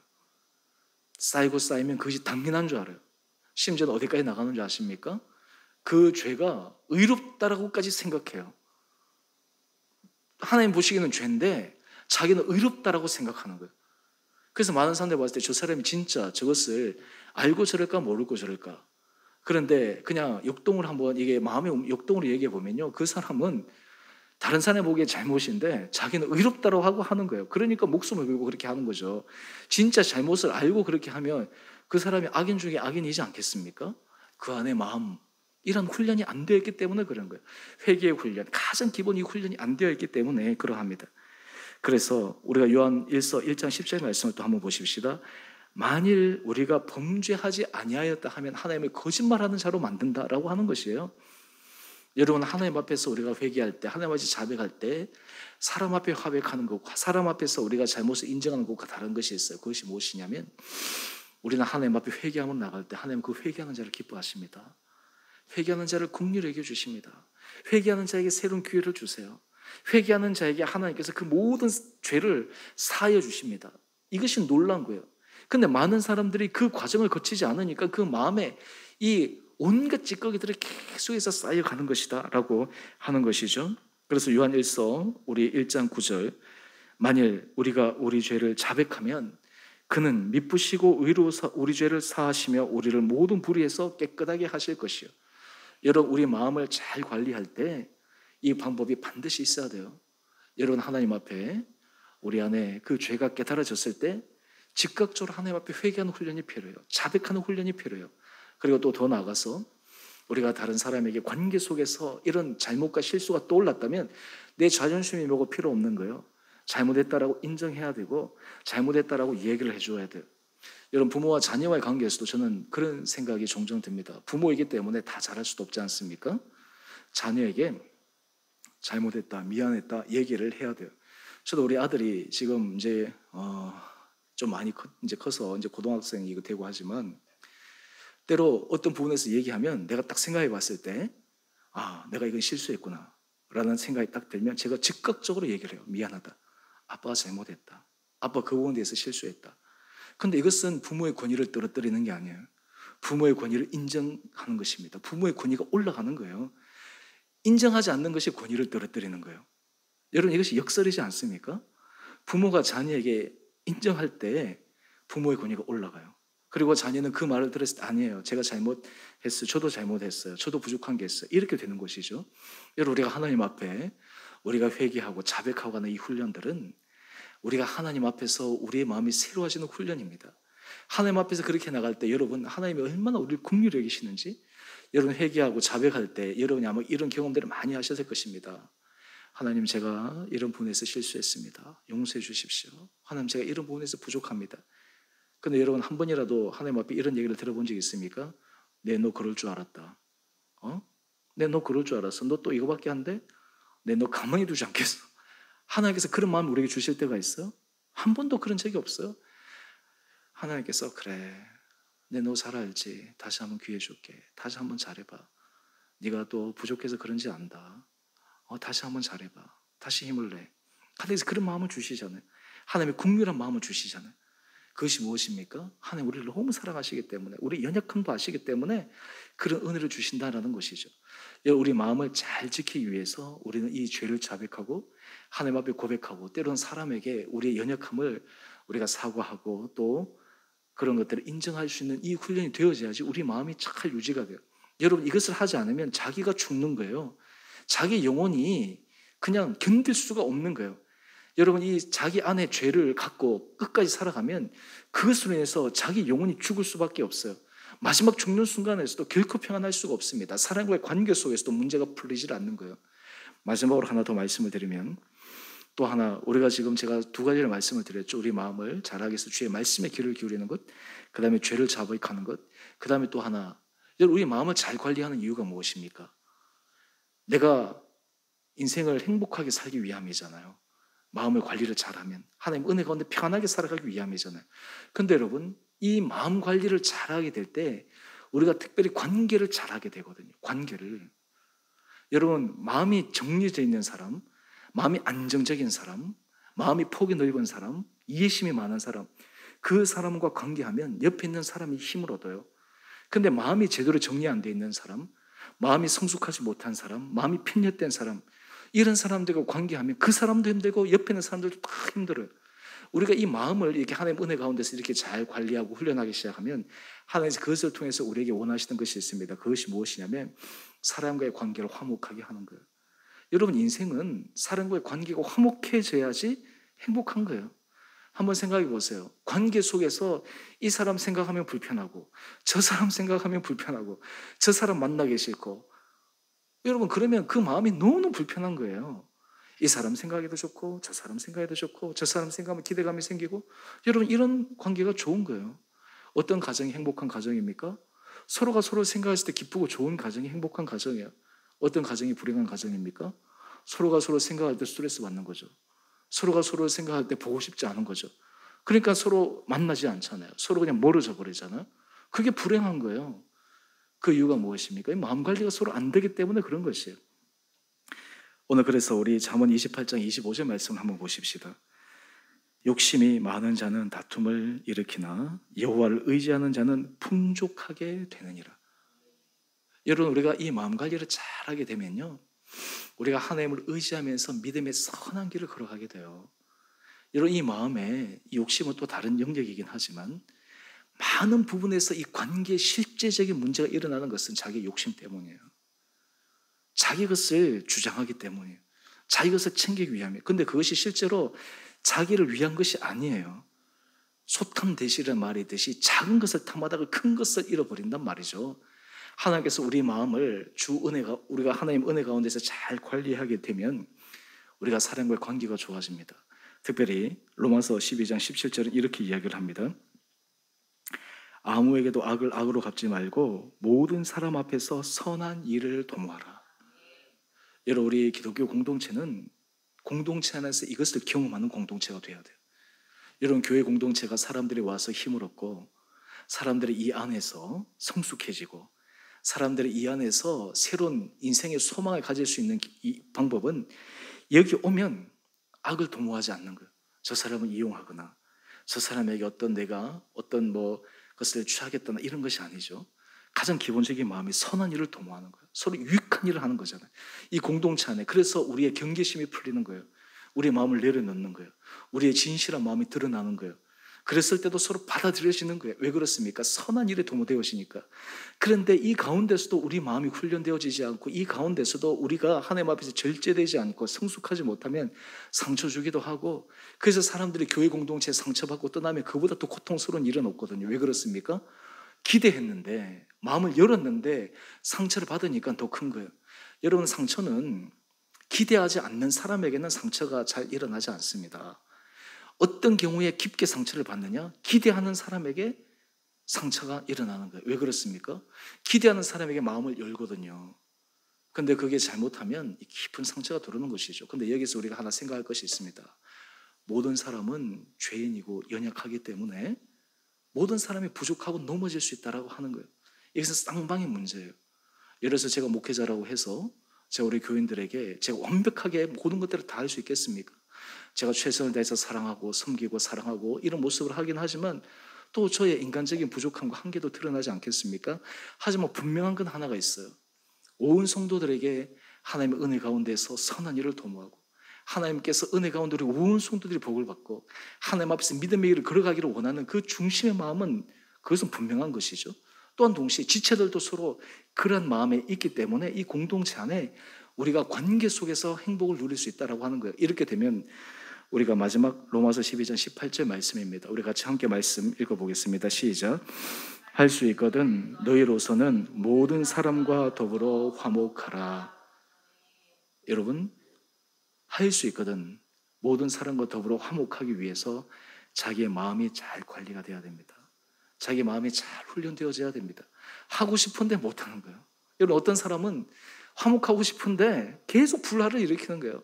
쌓이고 쌓이면 그것이 당연한 줄 알아요. 심지어는 어디까지 나가는 줄 아십니까? 그 죄가 의롭다라고까지 생각해요. 하나님 보시기에는 죄인데 자기는 의롭다라고 생각하는 거예요. 그래서 많은 사람들이 봤을 때 저 사람이 진짜 저것을 알고 저럴까 모르고 저럴까. 그런데 그냥 역동을 한번, 이게 마음의 역동으로 얘기해 보면요, 그 사람은 다른 사람이 보기에 잘못인데 자기는 의롭다고 하고 하는 거예요. 그러니까 목숨을 걸고 그렇게 하는 거죠. 진짜 잘못을 알고 그렇게 하면 그 사람이 악인 중에 악인이지 않겠습니까? 그 안에 마음, 이런 훈련이 안 되어 있기 때문에 그런 거예요. 회개의 훈련, 가장 기본 이 훈련이 안 되어 있기 때문에 그러합니다. 그래서 우리가 요한 1서 1장 10절 말씀을 또 한번 보십시다. 만일 우리가 범죄하지 아니하였다 하면 하나님을 거짓말하는 자로 만든다라고 하는 것이에요. 여러분, 하나님 앞에서 우리가 회개할 때, 하나님 앞에서 자백할 때 사람 앞에 화백하는 것과 사람 앞에서 우리가 잘못을 인정하는 것과 다른 것이 있어요. 그것이 무엇이냐면, 우리는 하나님 앞에 회개하면 나갈 때 하나님 그 회개하는 자를 기뻐하십니다. 회개하는 자를 긍휼히 여겨 주십니다. 회개하는 자에게 새로운 기회를 주세요. 회개하는 자에게 하나님께서 그 모든 죄를 사하여 주십니다. 이것이 놀라운 거예요. 근데 많은 사람들이 그 과정을 거치지 않으니까 그 마음에 이 온갖 찌꺼기들이 계속해서 쌓여가는 것이다 라고 하는 것이죠. 그래서 요한 1서 우리 1장 9절, 만일 우리가 우리 죄를 자백하면 그는 미쁘시고 의로워서 우리 죄를 사하시며 우리를 모든 불의에서 깨끗하게 하실 것이요. 여러분, 우리 마음을 잘 관리할 때 이 방법이 반드시 있어야 돼요. 여러분, 하나님 앞에 우리 안에 그 죄가 깨달아졌을 때 즉각적으로 하나님 앞에 회개하는 훈련이 필요해요. 자백하는 훈련이 필요해요. 그리고 또 더 나아가서 우리가 다른 사람에게 관계 속에서 이런 잘못과 실수가 떠올랐다면 내 자존심이 뭐고 필요 없는 거예요. 잘못했다라고 인정해야 되고 잘못했다라고 얘기를 해줘야 돼요. 여러분, 부모와 자녀와의 관계에서도 저는 그런 생각이 종종 듭니다. 부모이기 때문에 다 잘할 수도 없지 않습니까? 자녀에게 잘못했다, 미안했다 얘기를 해야 돼요. 저도 우리 아들이 지금 이제 좀 많이 이제 커서 이제 고등학생이 되고 하지만 때로 어떤 부분에서 얘기하면 내가 딱 생각해 봤을 때 내가 이건 실수했구나 라는 생각이 딱 들면 제가 즉각적으로 얘기를 해요. 미안하다. 아빠가 잘못했다. 아빠 그 부분에 대해서 실수했다. 그런데 이것은 부모의 권위를 떨어뜨리는 게 아니에요. 부모의 권위를 인정하는 것입니다. 부모의 권위가 올라가는 거예요. 인정하지 않는 것이 권위를 떨어뜨리는 거예요. 여러분, 이것이 역설이지 않습니까? 부모가 자녀에게 인정할 때 부모의 권위가 올라가요. 그리고 자녀는 그 말을 들었을 때 아니에요. 제가 잘못했어요. 저도 잘못했어요. 저도 부족한 게 있어요. 이렇게 되는 것이죠. 여러분, 우리가 하나님 앞에 우리가 회개하고 자백하고 하는 이 훈련들은 우리가 하나님 앞에서 우리의 마음이 새로워지는 훈련입니다. 하나님 앞에서 그렇게 나갈 때 여러분, 하나님이 얼마나 우리를 긍휼히 여기시는지, 여러분 회개하고 자백할 때 여러분이 아마 이런 경험들을 많이 하셨을 것입니다. 하나님, 제가 이런 부분에서 실수했습니다. 용서해 주십시오. 하나님, 제가 이런 부분에서 부족합니다. 근데 여러분, 한 번이라도 하나님 앞에 이런 얘기를 들어본 적 있습니까? 네, 너 그럴 줄 알았다. 네, 너 그럴 줄 알았어. 너 또 이거밖에 안 돼? 네, 너 가만히 두지 않겠어. 하나님께서 그런 마음을 우리에게 주실 때가 있어요? 한 번도 그런 적이 없어요. 하나님께서 그래, 내 너 잘 알지. 다시 한번 기회 줄게. 다시 한번 잘해봐. 네가 또 부족해서 그런지 안다. 다시 한번 잘해봐. 다시 힘을 내. 하나님께서 그런 마음을 주시잖아요. 하나님의 긍휼한 마음을 주시잖아요. 그것이 무엇입니까? 하나님 우리를 너무 사랑하시기 때문에, 우리 연약함도 아시기 때문에 그런 은혜를 주신다라는 것이죠. 우리 마음을 잘 지키기 위해서 우리는 이 죄를 자백하고 하나님 앞에 고백하고, 때로는 사람에게 우리의 연약함을 우리가 사과하고 또 그런 것들을 인정할 수 있는 이 훈련이 되어져야지 우리 마음이 잘 유지가 돼요. 여러분, 이것을 하지 않으면 자기가 죽는 거예요. 자기 영혼이 그냥 견딜 수가 없는 거예요. 여러분, 이 자기 안에 죄를 갖고 끝까지 살아가면 그것으로 인해서 자기 영혼이 죽을 수밖에 없어요. 마지막 죽는 순간에서도 결코 평안할 수가 없습니다. 사람과의 관계 속에서도 문제가 풀리질 않는 거예요. 마지막으로 하나 더 말씀을 드리면, 또 하나, 우리가 지금 제가 두 가지를 말씀을 드렸죠. 우리 마음을 잘하기 위해서 주의 말씀에 귀를 기울이는 것, 그 다음에 죄를 자백하는 것, 그 다음에 또 하나, 우리 마음을 잘 관리하는 이유가 무엇입니까? 내가 인생을 행복하게 살기 위함이잖아요. 마음의 관리를 잘하면 하나님 은혜 가운데 편하게 살아가기 위함이잖아요. 근데 여러분, 이 마음 관리를 잘하게 될 때 우리가 특별히 관계를 잘하게 되거든요. 관계를. 여러분, 마음이 정리되어 있는 사람, 마음이 안정적인 사람, 마음이 폭이 넓은 사람, 이해심이 많은 사람, 그 사람과 관계하면 옆에 있는 사람이 힘을 얻어요. 근데 마음이 제대로 정리 안 되어 있는 사람, 마음이 성숙하지 못한 사람, 마음이 편협된 사람, 이런 사람들과 관계하면 그 사람도 힘들고 옆에 있는 사람들도 다 힘들어요. 우리가 이 마음을 이렇게 하나님 은혜 가운데서 이렇게 잘 관리하고 훈련하기 시작하면 하나님께서 그것을 통해서 우리에게 원하시는 것이 있습니다. 그것이 무엇이냐면 사람과의 관계를 화목하게 하는 거예요. 여러분, 인생은 사람과의 관계가 화목해져야지 행복한 거예요. 한번 생각해 보세요. 관계 속에서 이 사람 생각하면 불편하고 저 사람 생각하면 불편하고 저 사람 만나기 싫고, 여러분, 그러면 그 마음이 너무너무 불편한 거예요. 이 사람 생각해도 좋고 저 사람 생각해도 좋고 저 사람 생각하면 기대감이 생기고, 여러분, 이런 관계가 좋은 거예요. 어떤 가정이 행복한 가정입니까? 서로가 서로 생각했을 때 기쁘고 좋은 가정이 행복한 가정이에요. 어떤 가정이 불행한 가정입니까? 서로가 서로 생각할 때 스트레스 받는 거죠. 서로가 서로 생각할 때 보고 싶지 않은 거죠. 그러니까 서로 만나지 않잖아요. 서로 그냥 멀어져 버리잖아요. 그게 불행한 거예요. 그 이유가 무엇입니까? 마음 관리가 서로 안 되기 때문에 그런 것이에요. 오늘 그래서 우리 잠언 28장 25절 말씀을 한번 보십시다. 욕심이 많은 자는 다툼을 일으키나 여호와를 의지하는 자는 풍족하게 되느니라. 여러분, 우리가 이 마음 관리를 잘하게 되면요, 우리가 하나님을 의지하면서 믿음의 선한 길을 걸어가게 돼요. 여러분, 이 마음에 이 욕심은 또 다른 영역이긴 하지만 많은 부분에서 이 관계에 실제적인 문제가 일어나는 것은 자기 욕심 때문이에요. 자기 것을 주장하기 때문이에요. 자기 것을 챙기기 위함이에요. 근데 그것이 실제로 자기를 위한 것이 아니에요. 솥탐대실이라는 말이 있듯이 작은 것을 탐하다가 큰 것을 잃어버린단 말이죠. 하나님께서 우리 마음을 우리가 하나님 은혜 가운데서 잘 관리하게 되면 우리가 사람과의 관계가 좋아집니다. 특별히 로마서 12장 17절은 이렇게 이야기를 합니다. 아무에게도 악을 악으로 갚지 말고 모든 사람 앞에서 선한 일을 도모하라. 여러분, 우리 기독교 공동체는 공동체 안에서 이것을 경험하는 공동체가 되어야 돼요. 여러분, 교회 공동체가 사람들이 와서 힘을 얻고 사람들이 이 안에서 성숙해지고 사람들이 이 안에서 새로운 인생의 소망을 가질 수 있는 이 방법은 여기 오면 악을 도모하지 않는 거예요. 저 사람을 이용하거나 저 사람에게 내가 어떤 것을 취하겠다나 이런 것이 아니죠. 가장 기본적인 마음이 선한 일을 도모하는 거예요. 서로 유익한 일을 하는 거잖아요. 이 공동체 안에. 그래서 우리의 경계심이 풀리는 거예요. 우리의 마음을 내려놓는 거예요. 우리의 진실한 마음이 드러나는 거예요. 그랬을 때도 서로 받아들여지는 거예요. 왜 그렇습니까? 선한 일에 도모되어지니까. 그런데 이 가운데서도 우리 마음이 훈련되어지지 않고 이 가운데서도 우리가 하나님 앞에서 절제되지 않고 성숙하지 못하면 상처 주기도 하고, 그래서 사람들이 교회 공동체에 상처받고 떠나면 그보다 더 고통스러운 일은 없거든요. 왜 그렇습니까? 기대했는데 마음을 열었는데 상처를 받으니까 더 큰 거예요. 여러분, 상처는 기대하지 않는 사람에게는 상처가 잘 일어나지 않습니다. 어떤 경우에 깊게 상처를 받느냐? 기대하는 사람에게 상처가 일어나는 거예요. 왜 그렇습니까? 기대하는 사람에게 마음을 열거든요. 근데 그게 잘못하면 깊은 상처가 들어오는 것이죠. 근데 여기서 우리가 하나 생각할 것이 있습니다. 모든 사람은 죄인이고 연약하기 때문에 모든 사람이 부족하고 넘어질 수 있다라고 하는 거예요. 여기서 쌍방의 문제예요. 예를 들어서 제가 목회자라고 해서 제가 우리 교인들에게 제가 완벽하게 모든 것들을 다 할 수 있겠습니까? 제가 최선을 다해서 사랑하고 섬기고 사랑하고 이런 모습을 하긴 하지만 또 저의 인간적인 부족함과 한계도 드러나지 않겠습니까? 하지만 분명한 건 하나가 있어요. 온 성도들에게 하나님의 은혜 가운데서 선한 일을 도모하고 하나님께서 은혜 가운데 우리 온 성도들이 복을 받고 하나님 앞에서 믿음의 길을 걸어가기를 원하는 그 중심의 마음은 그것은 분명한 것이죠. 또한 동시에 지체들도 서로 그런 마음에 있기 때문에 이 공동체 안에 우리가 관계 속에서 행복을 누릴 수 있다고 하는 거예요. 이렇게 되면 우리가 마지막 로마서 12장 18절 말씀입니다. 우리 같이 함께 말씀 읽어보겠습니다. 시작. 할 수 있거든 너희로서는 모든 사람과 더불어 화목하라. 여러분, 할 수 있거든 모든 사람과 더불어 화목하기 위해서 자기의 마음이 잘 관리가 돼야 됩니다. 자기 마음이 잘 훈련되어져야 됩니다. 하고 싶은데 못하는 거예요. 여러분, 어떤 사람은 화목하고 싶은데 계속 불화를 일으키는 거예요.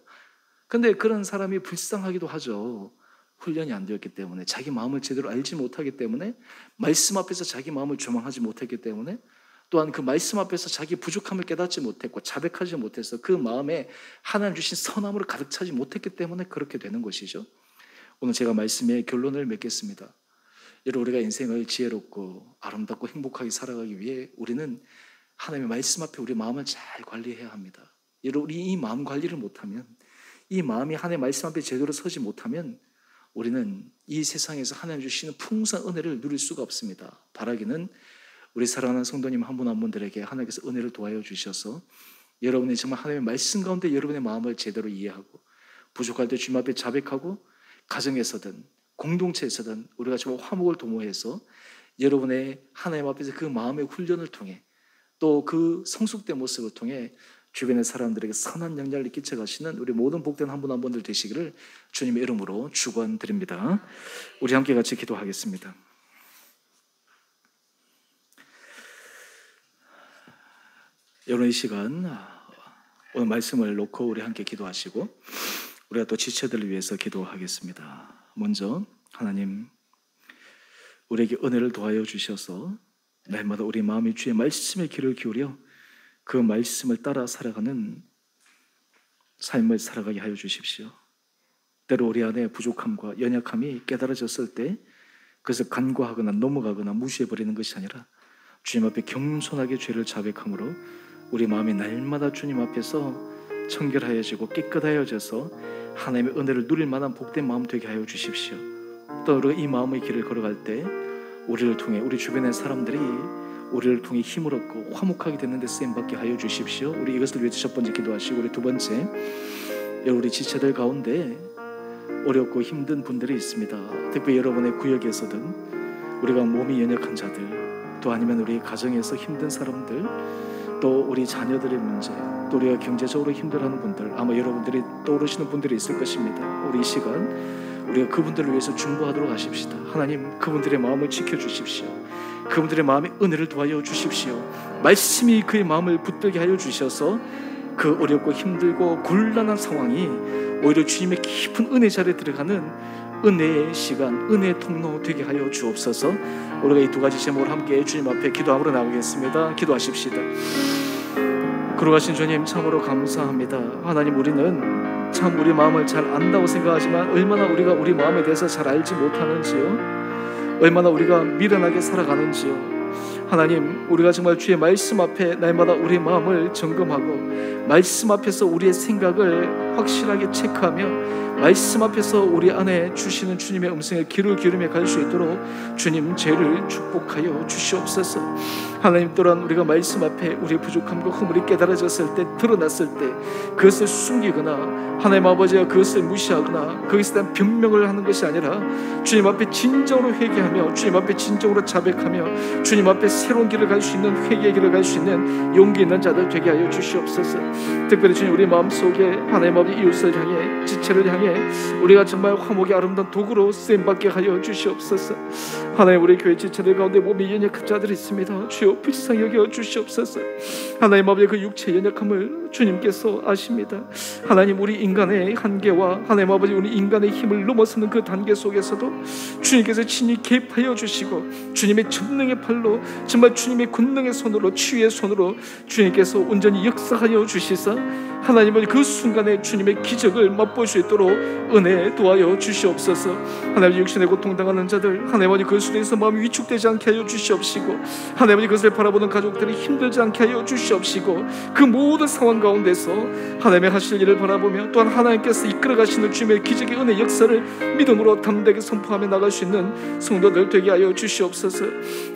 근데 그런 사람이 불쌍하기도 하죠. 훈련이 안 되었기 때문에, 자기 마음을 제대로 알지 못하기 때문에, 말씀 앞에서 자기 마음을 조망하지 못했기 때문에, 또한 그 말씀 앞에서 자기 부족함을 깨닫지 못했고 자백하지 못해서 그 마음에 하나님 주신 선함으로 가득 차지 못했기 때문에 그렇게 되는 것이죠. 오늘 제가 말씀의 결론을 맺겠습니다. 여러분, 우리가 인생을 지혜롭고 아름답고 행복하게 살아가기 위해 우리는 하나님의 말씀 앞에 우리 마음을 잘 관리해야 합니다. 여러분, 우리 이 마음 관리를 못하면, 이 마음이 하나님의 말씀 앞에 제대로 서지 못하면 우리는 이 세상에서 하나님 주시는 풍성한 은혜를 누릴 수가 없습니다. 바라기는 우리 사랑하는 성도님 한 분 한 분들에게 하나님께서 은혜를 도와여 주셔서 여러분이 정말 하나님의 말씀 가운데 여러분의 마음을 제대로 이해하고, 부족할 때 주님 앞에 자백하고, 가정에서든 공동체에서든 우리가 정말 화목을 도모해서 여러분의 하나님 앞에서 그 마음의 훈련을 통해, 또 그 성숙된 모습을 통해 주변의 사람들에게 선한 영향을 끼쳐가시는 우리 모든 복된 한 분 한 분들 되시기를 주님의 이름으로 축원드립니다. 우리 함께 같이 기도하겠습니다. 여러분, 이 시간 오늘 말씀을 놓고 우리 함께 기도하시고 우리가 또 지체들을 위해서 기도하겠습니다. 먼저 하나님, 우리에게 은혜를 도와여 주셔서 날마다 우리 마음이 주의 말씀에 귀를 기울여 그 말씀을 따라 살아가는 삶을 살아가게 하여 주십시오. 때로 우리 안에 부족함과 연약함이 깨달아졌을 때 그것을 간과하거나 넘어가거나 무시해버리는 것이 아니라 주님 앞에 겸손하게 죄를 자백함으로 우리 마음이 날마다 주님 앞에서 청결하여지고 깨끗하여져서 하나님의 은혜를 누릴 만한 복된 마음 되게 하여 주십시오. 또 우리가 이 마음의 길을 걸어갈 때 우리를 통해 우리 주변의 사람들이 우리를 통해 힘을 얻고 화목하게 되는 데 쓰임받게 하여 주십시오. 우리 이것을 위해서 첫 번째 기도하시고, 우리 두 번째, 우리 지체들 가운데 어렵고 힘든 분들이 있습니다. 특별히 여러분의 구역에서든 우리가 몸이 연약한 자들, 또 아니면 우리 가정에서 힘든 사람들, 또 우리 자녀들의 문제, 또 우리가 경제적으로 힘들어하는 분들, 아마 여러분들이 떠오르시는 분들이 있을 것입니다. 우리 이 시간 우리가 그분들을 위해서 중보하도록 하십시다. 하나님, 그분들의 마음을 지켜주십시오. 그분들의 마음에 은혜를 도와여 주십시오. 말씀이 그의 마음을 붙들게 하여 주셔서 그 어렵고 힘들고 곤란한 상황이 오히려 주님의 깊은 은혜 자리에 들어가는 은혜의 시간, 은혜의 통로 되게 하여 주옵소서. 우리가 이 두 가지 제목을 함께 주님 앞에 기도함으로 나가겠습니다. 기도하십시다. 거룩하신 주님, 참으로 감사합니다. 하나님, 우리는 참 우리 마음을 잘 안다고 생각하지만 얼마나 우리가 우리 마음에 대해서 잘 알지 못하는지요, 얼마나 우리가 미련하게 살아가는지요. 하나님, 우리가 정말 주의 말씀 앞에 날마다 우리 마음을 점검하고 말씀 앞에서 우리의 생각을 확실하게 체크하며 말씀 앞에서 우리 안에 주시는 주님의 음성에 귀를 기울이며 갈 수 있도록 주님 죄를 축복하여 주시옵소서. 하나님, 또한 우리가 말씀 앞에 우리의 부족함과 허물이 깨달아졌을 때, 드러났을 때 그것을 숨기거나 하나님 아버지가 그것을 무시하거나 그것에 대한 변명을 하는 것이 아니라 주님 앞에 진정으로 회개하며 주님 앞에 진정으로 자백하며 주님 앞에 새로운 길을 갈 수 있는, 회개의 길을 갈 수 있는 용기 있는 자들 되게 하여 주시옵소서. 특별히 주님, 우리 마음속에 하나님 아버지 이웃을 향해, 지체를 향해 우리가 정말 화목의 아름다운 도구로 쓰임받게 하여 주시옵소서. 하나님, 우리 교회 지체들 가운데 몸이 연약한 자들이 있습니다. 주여 불쌍히 여겨 주시옵소서. 하나님 아버지, 그 육체의 연약함을 주님께서 아십니다. 하나님, 우리 인간의 한계와 하나님 아버지 우리 인간의 힘을 넘어서는 그 단계 속에서도 주님께서 친히 개입하여 주시고 주님의 전능의 팔로, 정말 주님의 권능의 손으로, 치유의 손으로 주님께서 온전히 역사하여 주시사 하나님은 그 순간에 주님의 기적을 맛볼 수 있도록 은혜 도와여 주시옵소서. 하나님, 육신의 고통당하는 자들, 하나님 그 수에서 마음이 위축되지 않게 하여 주시옵시고, 하나님 그것을 바라보는 가족들이 힘들지 않게 하여 주시옵시고, 그 모든 상황 가운데서 하나님의 하실 일을 바라보며 또한 하나님께서 이끌어가시는 주님의 기적의 은혜 역사를 믿음으로 담대하게 선포하며 나갈 수 있는 성도들 되게 하여 주시옵소서.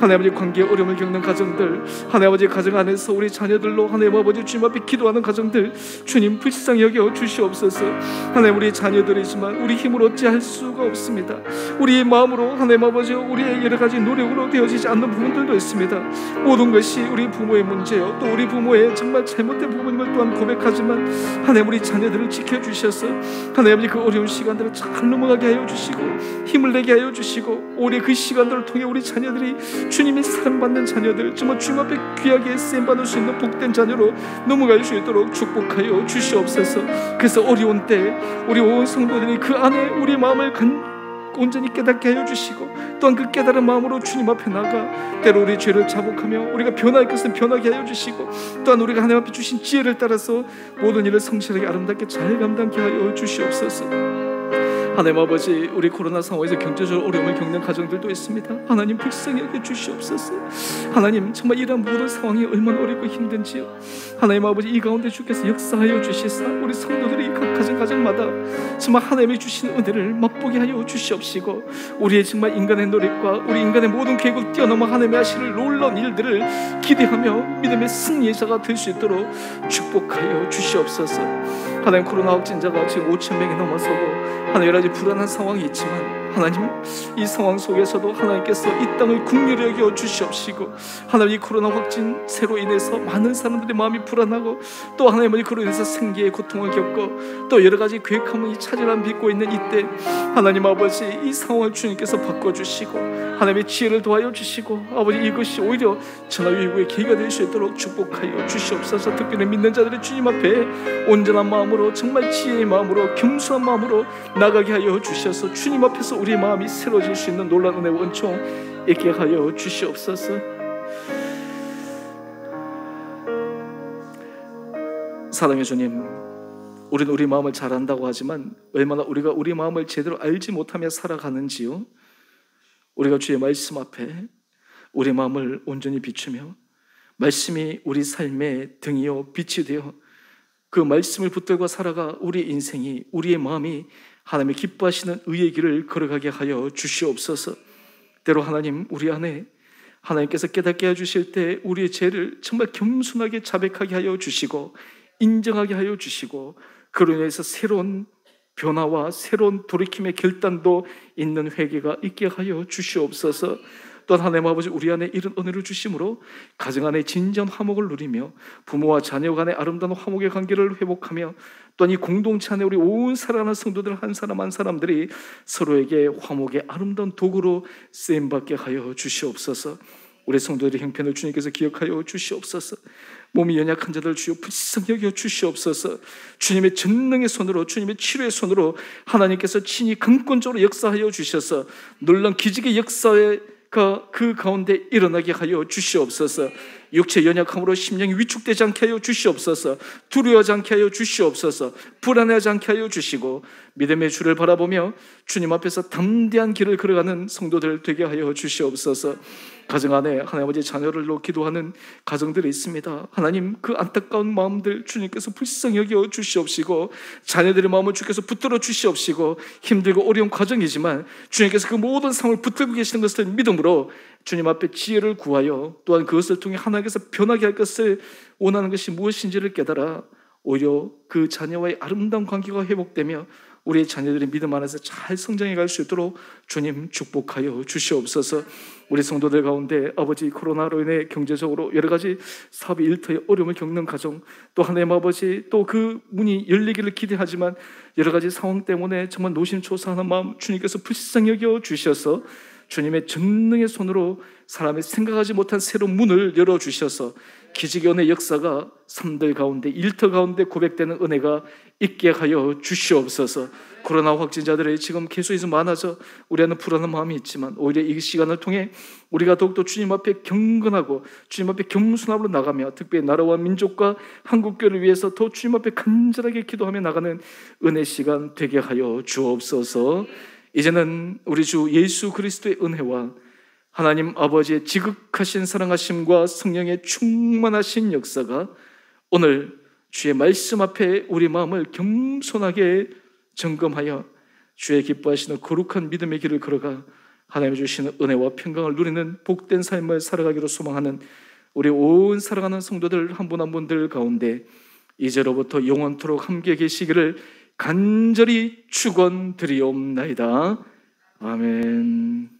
하나님 아버지, 관계에 어려움을 겪는 가정들, 하나님 아버지 가정 안에서 우리 자녀들로 하나님 아버지 주님 앞에 기도하는 가정들 주님 불쌍히 여겨 주시옵소서. 하나님, 우리 자녀들이지만 우리 힘으로 어찌할 수가 없습니다. 우리의 마음으로 하나님 아버지 우리의 여러 가지 노력으로 되어지지 않는 부분들도 있습니다. 모든 것이 우리 부모의 문제요, 또 우리 부모의 정말 잘못된 부분임을 또한 고백하지만 하나님 우리 자녀들을 지켜주셔서 하나님 아버지 그 어려운 시간들을 잘 넘어가게 하여 주시고 힘을 내게 하여 주시고 올해 그 시간들을 통해 우리 자녀들이 주님의 사랑받는 자녀들, 정말 주님 앞에 귀하게 쓰임받을 수 있는 복된 자녀로 넘어갈 수 있도록 축복하여 주시옵소서. 그래서 어려운 때 우리 온 성도들이 그 안에 우리 마음을 온전히 깨닫게 하여 주시고 또한 그 깨달은 마음으로 주님 앞에 나가 때로 우리 죄를 자복하며 우리가 변할 것은 변하게 하여 주시고 또한 우리가 하나님 앞에 주신 지혜를 따라서 모든 일을 성실하게 아름답게 잘 감당케 하여 주시옵소서. 하나님 아버지, 우리 코로나 상황에서 경제적으로 어려움을 겪는 가정들도 있습니다. 하나님 불쌍히 여겨 주시옵소서. 하나님 정말 이러한 모든 상황이 얼마나 어렵고 힘든지요. 하나님 아버지, 이 가운데 주께서 역사하여 주시사 우리 성도들이 각 가정마다 정말 하나님이 주신 은혜를 맛보게 하여 주시옵시고 우리의 정말 인간의 노력과 우리 인간의 모든 계획을 뛰어넘어 하나님의 하시는 놀라운 일들을 기대하며 믿음의 승리자가 될 수 있도록 축복하여 주시옵소서. 하나님, 코로나 확진자가 지금 5,000명이 넘어서고 하나님 여러 가지 불안한 상황이 있지만 하나님 이 상황 속에서도 하나님께서 이 땅을 긍휼히 여겨 주시옵시고 하나님 이 코로나 확진세로 인해서 많은 사람들의 마음이 불안하고 또 하나님은 그로 인해서 생계의 고통을 겪고 또 여러 가지 괴악함이 차질함 빚고 있는 이때 하나님 아버지 이 상황을 주님께서 바꿔주시고 하나님의 지혜를 도와여 주시고 아버지 이것이 오히려 전화위복의 계기가 될 수 있도록 축복하여 주시옵소서. 특별히 믿는 자들의 주님 앞에 온전한 마음으로 정말 지혜의 마음으로 겸손한 마음으로 나가게 하여 주셔서 주님 앞에서 우리의 마음이 새로워질 수 있는 놀라운 은혜의 원총 있게 하여 주시옵소서. 사랑의 주님, 우리는 우리 마음을 잘 안다고 하지만 얼마나 우리가 우리 마음을 제대로 알지 못하며 살아가는지요. 우리가 주의 말씀 앞에 우리 마음을 온전히 비추며 말씀이 우리 삶의 등이요 빛이 되어 그 말씀을 붙들고 살아가 우리 인생이 우리의 마음이 하나님의 기뻐하시는 의의 길을 걸어가게 하여 주시옵소서. 때로 하나님 우리 안에 하나님께서 깨닫게 해주실 때 우리의 죄를 정말 겸손하게 자백하게 하여 주시고 인정하게 하여 주시고 그로 인해서 새로운 변화와 새로운 돌이킴의 결단도 있는 회개가 있게 하여 주시옵소서. 또한 하나님 아버지 우리 안에 이런 은혜를 주심으로 가정 안에 진전 화목을 누리며 부모와 자녀 간의 아름다운 화목의 관계를 회복하며 또한 이 공동체 안에 우리 온 사랑하는 성도들 한 사람 한 사람들이 서로에게 화목의 아름다운 도구로 쓰임받게 하여 주시옵소서. 우리 성도들의 형편을 주님께서 기억하여 주시옵소서. 몸이 연약한 자들 주여 불쌍히 여겨 주시옵소서. 주님의 전능의 손으로 주님의 치료의 손으로 하나님께서 친히 강권적으로 역사하여 주셔서 놀라운 기적의 역사에 그 가운데 일어나게 하여 주시옵소서. 육체 연약함으로 심령이 위축되지 않게 하여 주시옵소서. 두려워하지 않게 하여 주시옵소서. 불안해하지 않게 하여 주시고 믿음의 주를 바라보며 주님 앞에서 담대한 길을 걸어가는 성도들 되게 하여 주시옵소서. 가정 안에 하나님 아버지 자녀를로 기도하는 가정들이 있습니다. 하나님 그 안타까운 마음들 주님께서 불쌍히 여겨 주시옵시고 자녀들의 마음을 주께서 붙들어 주시옵시고 힘들고 어려운 과정이지만 주님께서 그 모든 상황을 붙들고 계시는 것을 믿음으로 주님 앞에 지혜를 구하여 또한 그것을 통해 하나님께서 변하게 할 것을 원하는 것이 무엇인지를 깨달아 오히려 그 자녀와의 아름다운 관계가 회복되며 우리의 자녀들의 믿음 안에서 잘 성장해 갈 수 있도록 주님 축복하여 주시옵소서. 우리 성도들 가운데 아버지 코로나로 인해 경제적으로 여러 가지 사업의 일터에 어려움을 겪는 가정 또 하나님 아버지 또 그 문이 열리기를 기대하지만 여러 가지 상황 때문에 정말 노심초사하는 마음 주님께서 불쌍히 여겨 주셔서 주님의 전능의 손으로 사람이 생각하지 못한 새로운 문을 열어주셔서 기적의 은혜 역사가 삶들 가운데 일터 가운데 고백되는 은혜가 있게 하여 주시옵소서. 코로나 확진자들이 지금 계속해서 많아져 우리 안에 불안한 마음이 있지만 오히려 이 시간을 통해 우리가 더욱더 주님 앞에 경건하고 주님 앞에 겸손함으로 나가며 특별히 나라와 민족과 한국교회를 위해서 더 주님 앞에 간절하게 기도하며 나가는 은혜 시간 되게 하여 주옵소서. 이제는 우리 주 예수 그리스도의 은혜와 하나님 아버지의 지극하신 사랑하심과 성령의 충만하신 역사가 오늘 주의 말씀 앞에 우리 마음을 겸손하게 점검하여 주의 기뻐하시는 거룩한 믿음의 길을 걸어가 하나님이 주시는 은혜와 평강을 누리는 복된 삶을 살아가기로 소망하는 우리 온 사랑하는 성도들 한 분 한 분들 가운데 이제로부터 영원토록 함께 계시기를 간절히 축원드리옵나이다. 아멘.